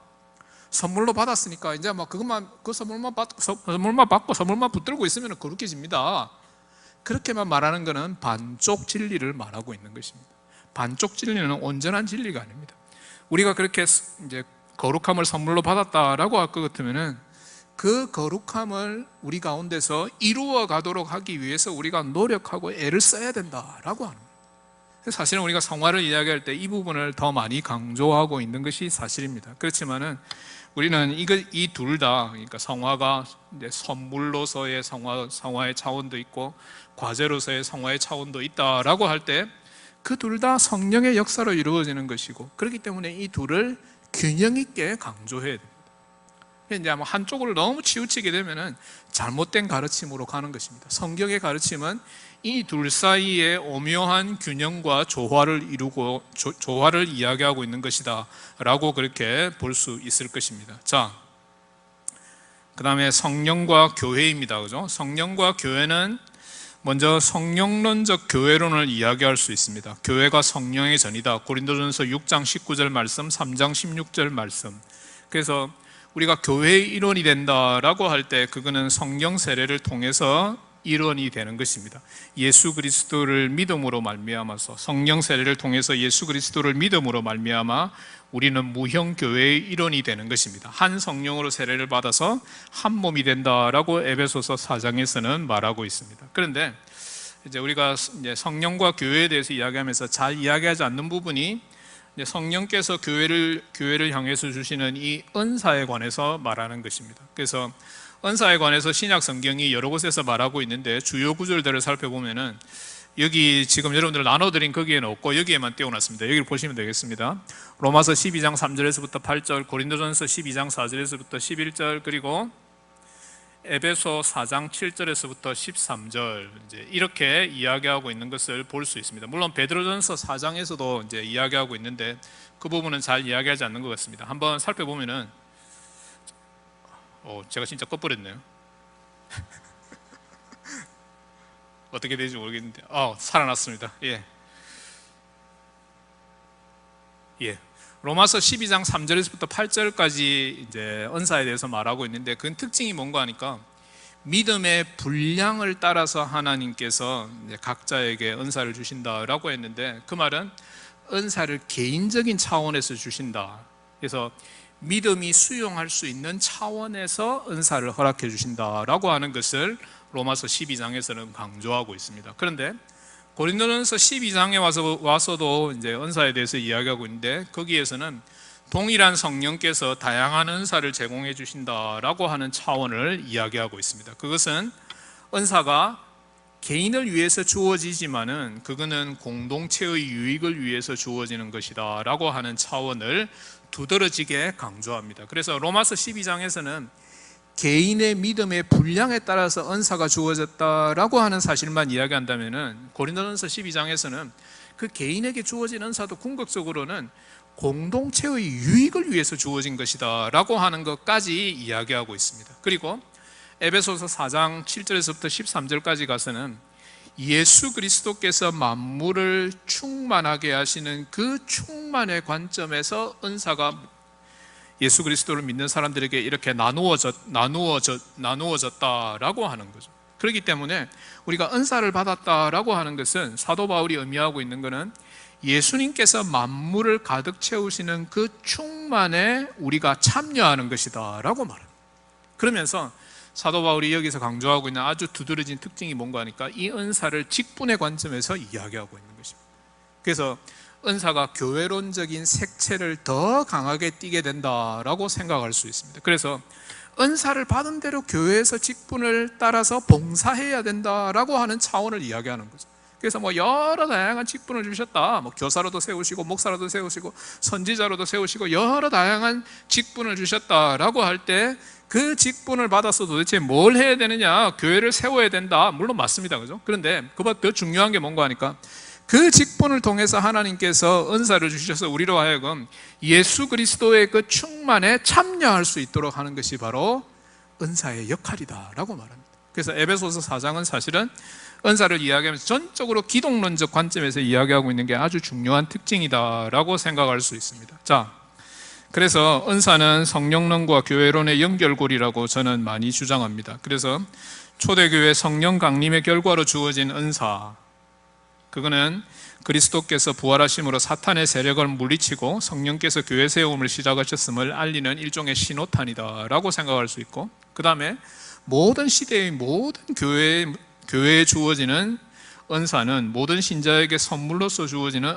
선물로 받았으니까 이제 그 선물만 받고 선물만 붙들고 있으면 거룩해집니다. 그렇게만 말하는 것은 반쪽 진리를 말하고 있는 것입니다. 반쪽 진리는 온전한 진리가 아닙니다. 우리가 그렇게 이제 거룩함을 선물로 받았다라고 할 것 같으면은 그 거룩함을 우리 가운데서 이루어 가도록 하기 위해서 우리가 노력하고 애를 써야 된다라고 하는 거예요. 사실은 우리가 성화를 이야기할 때 이 부분을 더 많이 강조하고 있는 것이 사실입니다. 그렇지만은 우리는 이 둘 다, 그러니까 성화가 이제 선물로서의 성화의 차원도 있고 과제로서의 성화의 차원도 있다라고 할 때 그 둘 다 성령의 역사로 이루어지는 것이고, 그렇기 때문에 이 둘을 균형 있게 강조해야 됩니다. 이제 아마 한쪽을 너무 치우치게 되면은 잘못된 가르침으로 가는 것입니다. 성경의 가르침은 이 둘 사이에 오묘한 균형과 조화를 이루고 조화를 이야기하고 있는 것이다 라고 그렇게 볼 수 있을 것입니다. 자, 그 다음에 성령과 교회입니다. 그죠? 성령과 교회는 먼저 성령론적 교회론을 이야기할 수 있습니다. 교회가 성령의 전이다. 고린도전서 6장 19절 말씀, 3장 16절 말씀. 그래서 우리가 교회의 일원이 된다라고 할 때 그거는 성령 세례를 통해서 일원이 되는 것입니다. 예수 그리스도를 믿음으로 말미암아서, 성령 세례를 통해서 예수 그리스도를 믿음으로 말미암아 우리는 무형 교회의 일원이 되는 것입니다. 한 성령으로 세례를 받아서 한 몸이 된다라고 에베소서 4장에서는 말하고 있습니다. 그런데 이제 우리가 이제 성령과 교회에 대해서 이야기하면서 잘 이야기하지 않는 부분이 이제 성령께서 교회를 향해서 주시는 이 은사에 관해서 말하는 것입니다. 그래서 은사에 관해서 신약 성경이 여러 곳에서 말하고 있는데 주요 구절들을 살펴보면은 여기 지금 여러분들 나눠드린 거기에는 없고 여기에만 띄워놨습니다. 여기를 보시면 되겠습니다. 로마서 12장 3절에서부터 8절, 고린도전서 12장 4절에서부터 11절, 그리고 에베소 4장 7절에서부터 13절, 이제 이렇게 이야기하고 있는 것을 볼 수 있습니다. 물론 베드로전서 4장에서도 이제 이야기하고 있는데 그 부분은 잘 이야기하지 않는 것 같습니다. 한번 살펴보면은 제가 진짜 꺼버렸네요. 어떻게 될지 모르겠는데 살아났습니다. 로마서 12장 3절에서부터 8절까지 이제 은사에 대해서 말하고 있는데 그 특징이 뭔가 하니까 믿음의 분량을 따라서 하나님께서 이제 각자에게 은사를 주신다라고 했는데 그 말은 은사를 개인적인 차원에서 주신다. 그래서 믿음이 수용할 수 있는 차원에서 은사를 허락해 주신다라고 하는 것을 로마서 12장에서는 강조하고 있습니다. 그런데 고린도전서 12장에 와서도 이제 은사에 대해서 이야기하고 있는데 거기에서는 동일한 성령께서 다양한 은사를 제공해 주신다라고 하는 차원을 이야기하고 있습니다. 그것은 은사가 개인을 위해서 주어지지만은 그거는 공동체의 유익을 위해서 주어지는 것이다 라고 하는 차원을 두드러지게 강조합니다. 그래서 로마서 12장에서는 개인의 믿음의 분량에 따라서 은사가 주어졌다라고 하는 사실만 이야기한다면은 고린도전서 12장에서는 그 개인에게 주어진 은사도 궁극적으로는 공동체의 유익을 위해서 주어진 것이다 라고 하는 것까지 이야기하고 있습니다. 그리고 에베소서 4장 7절에서부터 13절까지 가서는 예수 그리스도께서 만물을 충만하게 하시는 그 충만의 관점에서 은사가 예수 그리스도를 믿는 사람들에게 이렇게 나누어졌다라고 하는 거죠. 그렇기 때문에 우리가 은사를 받았다라고 하는 것은 사도 바울이 의미하고 있는 것은 예수님께서 만물을 가득 채우시는 그 충만에 우리가 참여하는 것이다 라고 말합니다. 그러면서 사도 바울이 여기서 강조하고 있는 아주 두드러진 특징이 뭔가 하니까 이 은사를 직분의 관점에서 이야기하고 있는 것입니다. 그래서 은사가 교회론적인 색채를 더 강하게 띠게 된다라고 생각할 수 있습니다. 그래서 은사를 받은 대로 교회에서 직분을 따라서 봉사해야 된다라고 하는 차원을 이야기하는 거죠. 그래서 여러 다양한 직분을 주셨다. 교사로도 세우시고 목사로도 세우시고 선지자로도 세우시고 여러 다양한 직분을 주셨다라고 할 때 그 직분을 받아서 도대체 뭘 해야 되느냐? 교회를 세워야 된다. 물론 맞습니다. 그죠? 그런데 그보다 더 중요한 게 뭔가 하니까 그 직분을 통해서 하나님께서 은사를 주셔서 우리로 하여금 예수 그리스도의 그 충만에 참여할 수 있도록 하는 것이 바로 은사의 역할이다라고 말합니다. 그래서 에베소서 4장은 사실은 은사를 이야기하면서 전적으로 기독론적 관점에서 이야기하고 있는 게 아주 중요한 특징이다라고 생각할 수 있습니다. 자, 그래서 은사는 성령론과 교회론의 연결고리라고 저는 많이 주장합니다. 그래서 초대교회 성령 강림의 결과로 주어진 은사, 그거는 그리스도께서 부활하심으로 사탄의 세력을 물리치고 성령께서 교회 세움을 시작하셨음을 알리는 일종의 신호탄이다라고 생각할 수 있고, 그 다음에 모든 시대의 모든 교회에 주어지는 은사는 모든 신자에게 선물로서 주어지는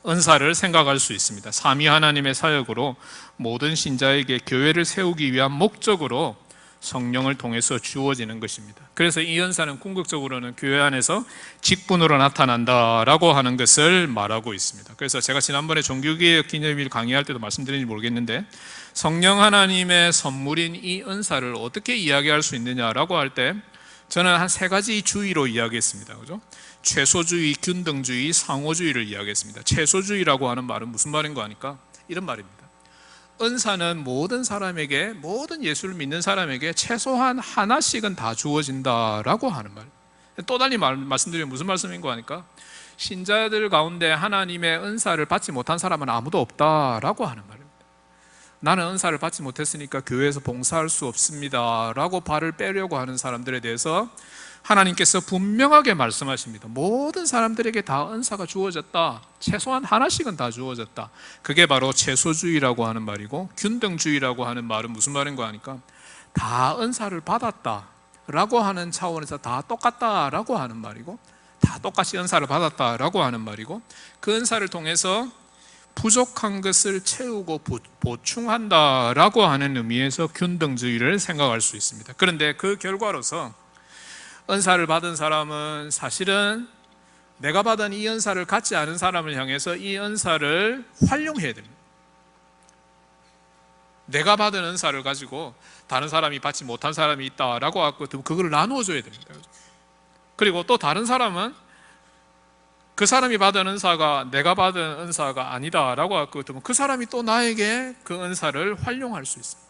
은사를 생각할 수 있습니다. 삼위 하나님의 사역으로 모든 신자에게 교회를 세우기 위한 목적으로 성령을 통해서 주어지는 것입니다. 그래서 이 은사는 궁극적으로는 교회 안에서 직분으로 나타난다라고 하는 것을 말하고 있습니다. 그래서 제가 지난번에 종교개혁 기념일 강의할 때도 말씀드렸는지 모르겠는데, 성령 하나님의 선물인 이 은사를 어떻게 이야기할 수 있느냐라고 할 때 저는 한 세 가지 주의로 이야기했습니다. 그죠? 최소주의, 균등주의, 상호주의를 이야기했습니다. 최소주의라고 하는 말은 무슨 말인가 하니까 이런 말입니다. 은사는 모든 사람에게, 모든 예수를 믿는 사람에게 최소한 하나씩은 다 주어진다라고 하는 말. 또 달리 말씀드리면 무슨 말씀인가 하니까, 신자들 가운데 하나님의 은사를 받지 못한 사람은 아무도 없다라고 하는 말입니다. 나는 은사를 받지 못했으니까 교회에서 봉사할 수 없습니다 라고 발을 빼려고 하는 사람들에 대해서 하나님께서 분명하게 말씀하십니다. 모든 사람들에게 다 은사가 주어졌다. 최소한 하나씩은 다 주어졌다. 그게 바로 최소주의라고 하는 말이고, 균등주의라고 하는 말은 무슨 말인가 하니까 다 은사를 받았다 라고 하는 차원에서 다 똑같다라고 하는 말이고, 다 똑같이 은사를 받았다라고 하는 말이고, 그 은사를 통해서 부족한 것을 채우고 보충한다라고 하는 의미에서 균등주의를 생각할 수 있습니다. 그런데 그 결과로서 은사를 받은 사람은 사실은 내가 받은 이 은사를 갖지 않은 사람을 향해서 이 은사를 활용해야 됩니다. 내가 받은 은사를 가지고 다른 사람이 받지 못한 사람이 있다라고 하고 그걸 나누어 줘야 됩니다. 그리고 또 다른 사람은 그 사람이 받은 은사가 내가 받은 은사가 아니다라고 하고 그 사람이 또 나에게 그 은사를 활용할 수 있습니다.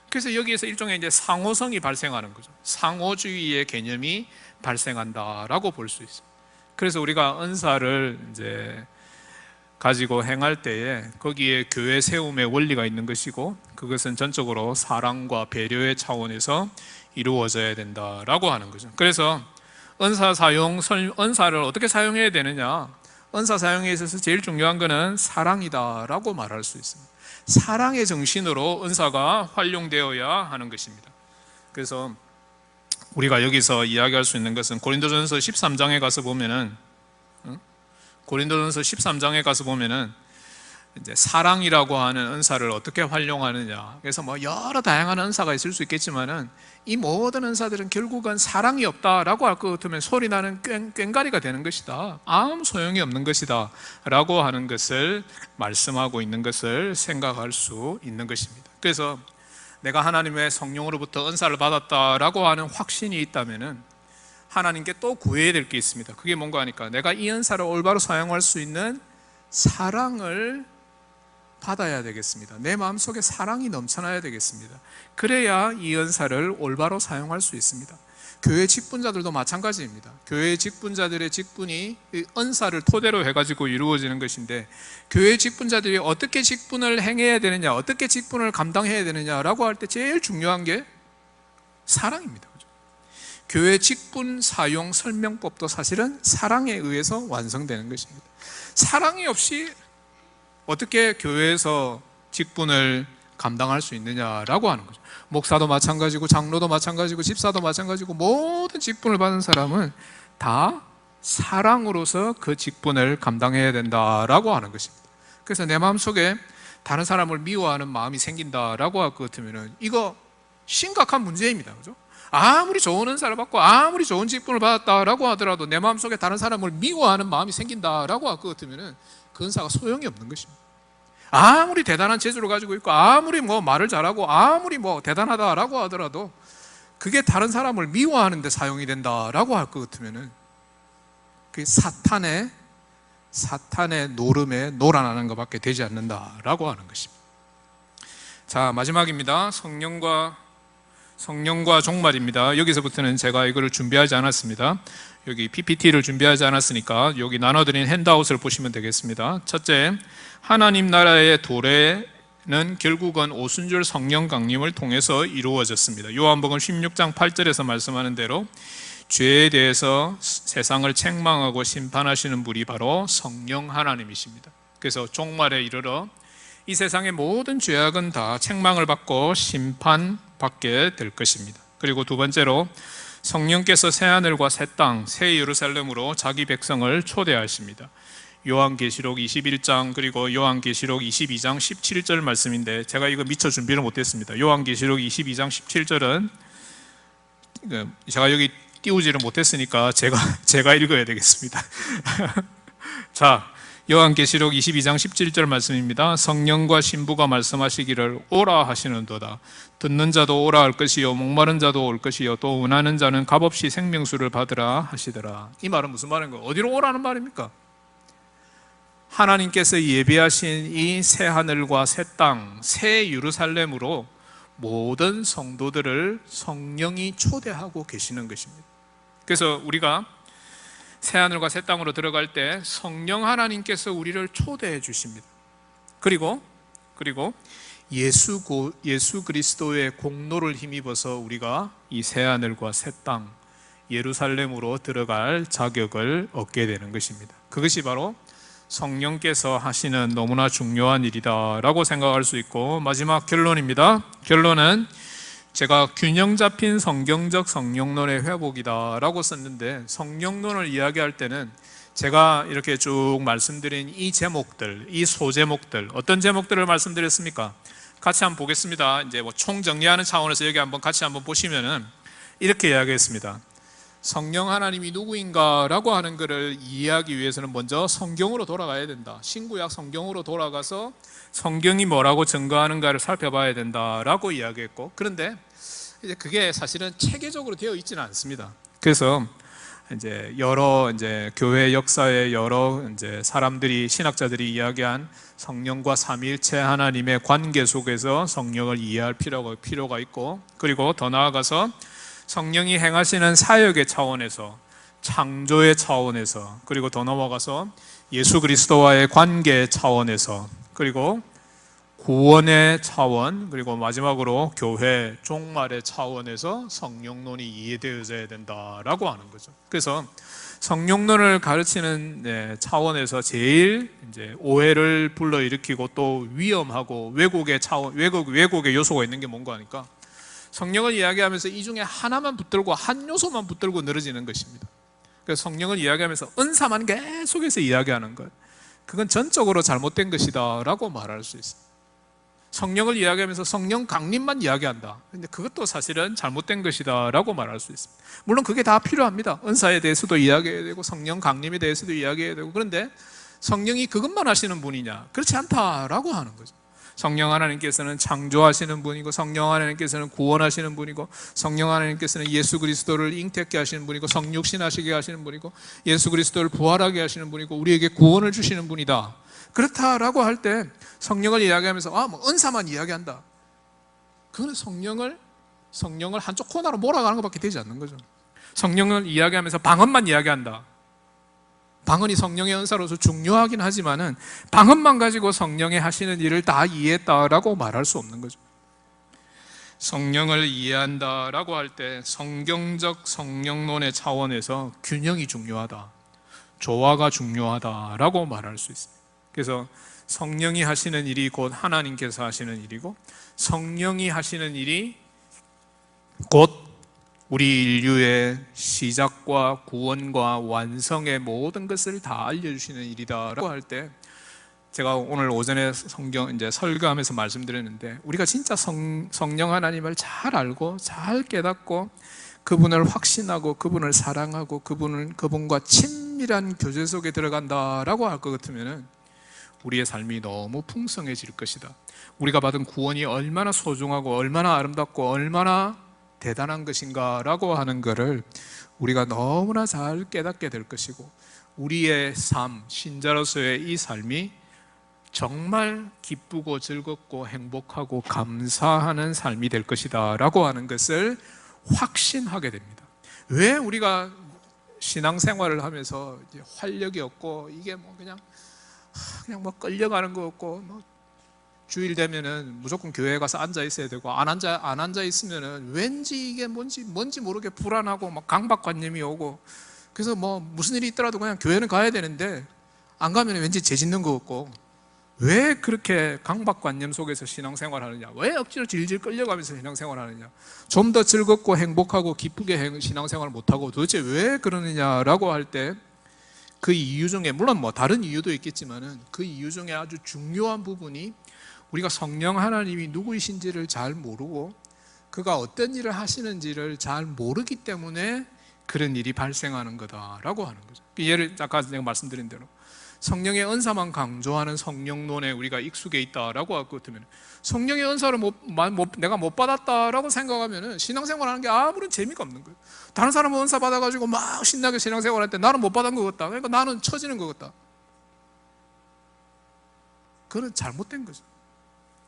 그래서 여기에서 일종의 이제 상호성이 발생하는 거죠. 상호주의의 개념이 발생한다라고 볼 수 있습니다. 그래서 우리가 은사를 이제 가지고 행할 때에 거기에 교회 세움의 원리가 있는 것이고, 그것은 전적으로 사랑과 배려의 차원에서 이루어져야 된다라고 하는 거죠. 그래서 은사를 어떻게 사용해야 되느냐, 은사 사용에 있어서 제일 중요한 것은 사랑이다라고 말할 수 있습니다. 사랑의 정신으로 은사가 활용되어야 하는 것입니다. 그래서 우리가 여기서 이야기할 수 있는 것은 고린도전서 13장에 가서 보면은 이제 사랑이라고 하는 은사를 어떻게 활용하느냐. 그래서 뭐 여러 다양한 은사가 있을 수 있겠지만은 이 모든 은사들은 결국은 사랑이 없다라고 할 것 같으면 소리 나는 꽹가리가 되는 것이다. 아무 소용이 없는 것이다 라고 하는 것을 말씀하고 있는 것을 생각할 수 있는 것입니다. 그래서 내가 하나님의 성령으로부터 은사를 받았다라고 하는 확신이 있다면은 하나님께 또 구해야 될 게 있습니다. 그게 뭔가 하니까 내가 이 은사를 올바로 사용할 수 있는 사랑을 받아야 되겠습니다. 내 마음속에 사랑이 넘쳐나야 되겠습니다. 그래야 이 은사를 올바로 사용할 수 있습니다. 교회 직분자들도 마찬가지입니다. 교회 직분자들의 직분이 은사를 토대로 해가지고 이루어지는 것인데, 교회 직분자들이 어떻게 직분을 행해야 되느냐, 어떻게 직분을 감당해야 되느냐라고 할 때 제일 중요한 게 사랑입니다. 교회 직분 사용 설명법도 사실은 사랑에 의해서 완성되는 것입니다. 사랑이 없이 어떻게 교회에서 직분을 감당할 수 있느냐라고 하는 거죠. 목사도 마찬가지고 장로도 마찬가지고 집사도 마찬가지고 모든 직분을 받은 사람은 다 사랑으로서 그 직분을 감당해야 된다라고 하는 것입니다. 그래서 내 마음속에 다른 사람을 미워하는 마음이 생긴다라고 할 것 같으면 이거 심각한 문제입니다. 그죠? 아무리 좋은 은사를 받고 아무리 좋은 직분을 받았다라고 하더라도 내 마음속에 다른 사람을 미워하는 마음이 생긴다라고 할 것 같으면 그 은사가 소용이 없는 것입니다. 아무리 대단한 재주를 가지고 있고 아무리 뭐 말을 잘하고 아무리 뭐 대단하다라고 하더라도 그게 다른 사람을 미워하는 데 사용이 된다라고 할 것 같으면 그게 사탄의 노름에 놀아나는 것밖에 되지 않는다라고 하는 것입니다. 자, 마지막입니다. 성령과 종말입니다. 여기서부터는 제가 이거를 준비하지 않았습니다. 여기 PPT를 준비하지 않았으니까 여기 나눠드린 핸드아웃을 보시면 되겠습니다. 첫째, 하나님 나라의 도래는 결국은 오순절 성령 강림을 통해서 이루어졌습니다. 요한복음 16장 8절에서 말씀하는 대로 죄에 대해서 세상을 책망하고 심판하시는 분이 바로 성령 하나님이십니다. 그래서 종말에 이르러 이 세상의 모든 죄악은 다 책망을 받고 심판받게 될 것입니다. 그리고 두 번째로 성령께서 새하늘과 새 땅, 새 예루살렘으로 자기 백성을 초대하십니다. 요한계시록 21장 그리고 요한계시록 22장 17절 말씀인데 제가 이거 미처 준비를 못했습니다. 요한계시록 22장 17절은 제가 여기 띄우지를 못했으니까 제가 읽어야 되겠습니다. 자, 요한계시록 22장 17절 말씀입니다. 성령과 신부가 말씀하시기를 오라 하시는도다. 듣는 자도 오라 할 것이요 목마른 자도 올 것이요 또 원하는 자는 값없이 생명수를 받으라 하시더라. 이 말은 무슨 말인가? 어디로 오라는 말입니까? 하나님께서 예비하신 이 새 하늘과 새 땅, 새 예루살렘으로 모든 성도들을 성령이 초대하고 계시는 것입니다. 그래서 우리가 새 하늘과 새 땅으로 들어갈 때 성령 하나님께서 우리를 초대해 주십니다. 그리고 예수 그리스도의 공로를 힘입어서 우리가 이 새 하늘과 새 땅 예루살렘으로 들어갈 자격을 얻게 되는 것입니다. 그것이 바로 성령께서 하시는 너무나 중요한 일이다라고 생각할 수 있고, 마지막 결론입니다. 결론은 제가 균형 잡힌 성경적 성령론의 회복이다라고 썼는데, 성령론을 이야기할 때는 제가 이렇게 쭉 말씀드린 이 제목들, 이 소제목들, 어떤 제목들을 말씀드렸습니까? 같이 한번 보겠습니다. 이제 뭐 총정리하는 차원에서 여기 한번 같이 한번 보시면은 이렇게 이야기했습니다. 성령 하나님이 누구인가라고 하는 것을 이해하기 위해서는 먼저 성경으로 돌아가야 된다. 신구약 성경으로 돌아가서 성경이 뭐라고 증거하는가를 살펴봐야 된다라고 이야기했고, 그런데 이제 그게 사실은 체계적으로 되어 있지는 않습니다. 그래서 여러 교회 역사의 여러 사람들이, 신학자들이 이야기한 성령과 삼위일체 하나님의 관계 속에서 성령을 이해할 필요가 있고, 그리고 더 나아가서 성령이 행하시는 사역의 차원에서, 창조의 차원에서, 그리고 더 넘어가서 예수 그리스도와의 관계 차원에서, 그리고 구원의 차원, 그리고 마지막으로 교회 종말의 차원에서 성령론이 이해되어져야 된다라고 하는 거죠. 그래서 성령론을 가르치는 차원에서 제일 오해를 불러일으키고 또 위험하고 왜곡의 요소가 있는 게 뭔가 하니까, 성령을 이야기하면서 이 중에 하나만 붙들고 한 요소만 붙들고 늘어지는 것입니다. 그래서 성령을 이야기하면서 은사만 계속해서 이야기하는 것, 그건 전적으로 잘못된 것이다 라고 말할 수 있습니다. 성령을 이야기하면서 성령 강림만 이야기한다, 근데 그것도 사실은 잘못된 것이다 라고 말할 수 있습니다. 물론 그게 다 필요합니다. 은사에 대해서도 이야기해야 되고 성령 강림에 대해서도 이야기해야 되고, 그런데 성령이 그것만 하시는 분이냐? 그렇지 않다라고 하는 거죠. 성령 하나님께서는 창조하시는 분이고, 성령 하나님께서는 구원하시는 분이고, 성령 하나님께서는 예수 그리스도를 잉태케 하시는 분이고, 성육신하시게 하시는 분이고, 예수 그리스도를 부활하게 하시는 분이고, 우리에게 구원을 주시는 분이다. 그렇다라고 할 때 성령을 이야기하면서 뭐 은사만 이야기한다, 그건 성령을 한쪽 코너로 몰아가는 것밖에 되지 않는 거죠. 성령을 이야기하면서 방언만 이야기한다, 방언이 성령의 은사로서 중요하긴 하지만은 방언만 가지고 성령의 하시는 일을 다 이해했다라고 말할 수 없는 거죠. 성령을 이해한다라고 할 때 성경적 성령론의 차원에서 균형이 중요하다, 조화가 중요하다라고 말할 수 있습니다. 그래서 성령이 하시는 일이 곧 하나님께서 하시는 일이고, 성령이 하시는 일이 곧 우리 인류의 시작과 구원과 완성의 모든 것을 다 알려주시는 일이다라고 할 때, 제가 오늘 오전에 설교하면서 말씀드렸는데, 우리가 진짜 성령 하나님을 잘 알고 잘 깨닫고 그분을 확신하고 그분을 사랑하고 그분과 친밀한 교제 속에 들어간다라고 할 것 같으면은 우리의 삶이 너무 풍성해질 것이다. 우리가 받은 구원이 얼마나 소중하고 얼마나 아름답고 얼마나 대단한 것인가라고 하는 것을 우리가 너무나 잘 깨닫게 될 것이고, 우리의 삶, 신자로서의 이 삶이 정말 기쁘고 즐겁고 행복하고 감사하는 삶이 될 것이다 라고 하는 것을 확신하게 됩니다. 왜 우리가 신앙생활을 하면서 활력이 없고, 이게 뭐 그냥 뭐 끌려가는 거 없고, 뭐 주일 되면은 무조건 교회에 가서 앉아 있어야 되고, 안 앉아 있으면은 왠지 이게 뭔지 모르게 불안하고 막 강박관념이 오고, 그래서 뭐 무슨 일이 있더라도 그냥 교회는 가야 되는데 안 가면 왠지 죄 짓는 것 같고, 왜 그렇게 강박관념 속에서 신앙생활 하느냐, 왜 억지로 질질 끌려가면서 신앙생활 하느냐, 좀 더 즐겁고 행복하고 기쁘게 신앙생활 못하고 도대체 왜 그러느냐라고 할 때, 그 이유 중에 물론 뭐 다른 이유도 있겠지만은 그 이유 중에 아주 중요한 부분이 우리가 성령 하나님이 누구이신지를 잘 모르고 그가 어떤 일을 하시는지를 잘 모르기 때문에 그런 일이 발생하는 거다라고 하는 거죠. 예를 아까 제가 말씀드린 대로 성령의 은사만 강조하는 성령론에 우리가 익숙해 있다라고 할 것 같으면, 성령의 은사를 내가 못 받았다라고 생각하면 신앙생활하는 게 아무런 재미가 없는 거예요. 다른 사람은 은사 받아가지고 막 신나게 신앙생활할 때 나는 못 받은 것 같다, 그러니까 나는 처지는 것 같다. 그건 잘못된 거죠.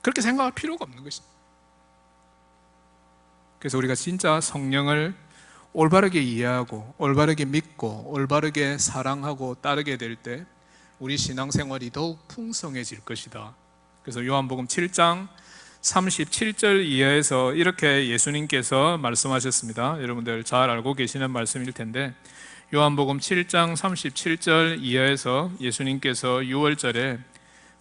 그렇게 생각할 필요가 없는 것입니다. 그래서 우리가 진짜 성령을 올바르게 이해하고 올바르게 믿고 올바르게 사랑하고 따르게 될 때 우리 신앙생활이 더욱 풍성해질 것이다. 그래서 요한복음 7장 37절 이하에서 이렇게 예수님께서 말씀하셨습니다. 여러분들 잘 알고 계시는 말씀일 텐데, 요한복음 7장 37절 이하에서 예수님께서 6월절에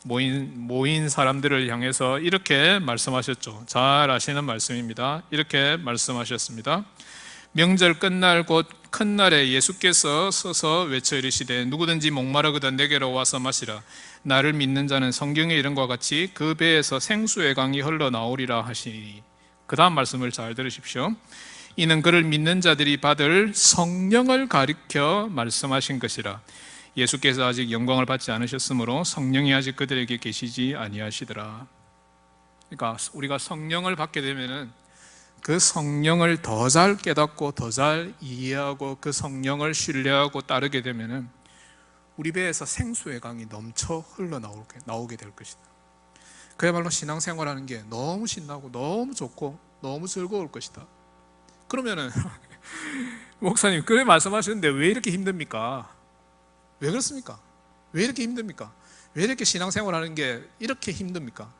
모인 사람들을 향해서 이렇게 말씀하셨죠. 잘 아시는 말씀입니다. 이렇게 말씀하셨습니다. 명절 끝날 곧 큰 날에 예수께서 서서 외쳐 이르시되 누구든지 목마르거든 내게로 와서 마시라. 나를 믿는 자는 성경의 이름과 같이 그 배에서 생수의 강이 흘러나오리라 하시니. 그 다음 말씀을 잘 들으십시오. 이는 그를 믿는 자들이 받을 성령을 가리켜 말씀하신 것이라. 예수께서 아직 영광을 받지 않으셨으므로 성령이 아직 그들에게 계시지 아니하시더라. 그러니까 우리가 성령을 받게 되면은 그 성령을 더 잘 깨닫고 더 잘 이해하고 그 성령을 신뢰하고 따르게 되면은 우리 배에서 생수의 강이 넘쳐 흘러나오게 될 것이다. 그야말로 신앙생활하는 게 너무 신나고 너무 좋고 너무 즐거울 것이다. 그러면은 목사님 그래 말씀하시는데 왜 이렇게 힘듭니까? 왜 그렇습니까? 왜 이렇게 힘듭니까? 왜 이렇게 신앙생활하는 게 이렇게 힘듭니까?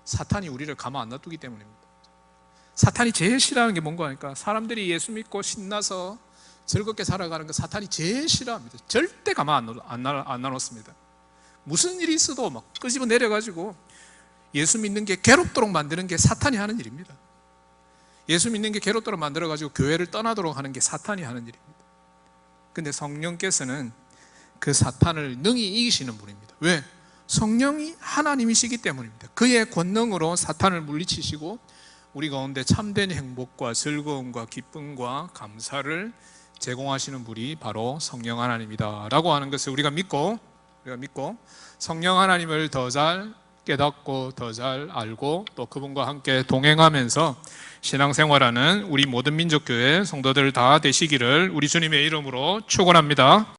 사탄이 우리를 가만 안 놔두기 때문입니다. 사탄이 제일 싫어하는 게 뭔가 하니까, 사람들이 예수 믿고 신나서 즐겁게 살아가는 거 사탄이 제일 싫어합니다. 절대 가만 안 놔놓습니다. 무슨 일이 있어도 막 끄집어 내려가지고 예수 믿는 게 괴롭도록 만드는 게 사탄이 하는 일입니다. 예수 믿는 게 괴롭도록 만들어가지고 교회를 떠나도록 하는 게 사탄이 하는 일입니다. 근데 성령께서는 그 사탄을 능히 이기시는 분입니다. 왜? 성령이 하나님이시기 때문입니다. 그의 권능으로 사탄을 물리치시고 우리 가운데 참된 행복과 즐거움과 기쁨과 감사를 제공하시는 분이 바로 성령 하나님이다 라고 하는 것을 우리가 믿고 성령 하나님을 더 잘 깨닫고 더 잘 알고 또 그분과 함께 동행하면서 신앙생활하는 우리 모든 민족교회 성도들 다 되시기를 우리 주님의 이름으로 축원합니다.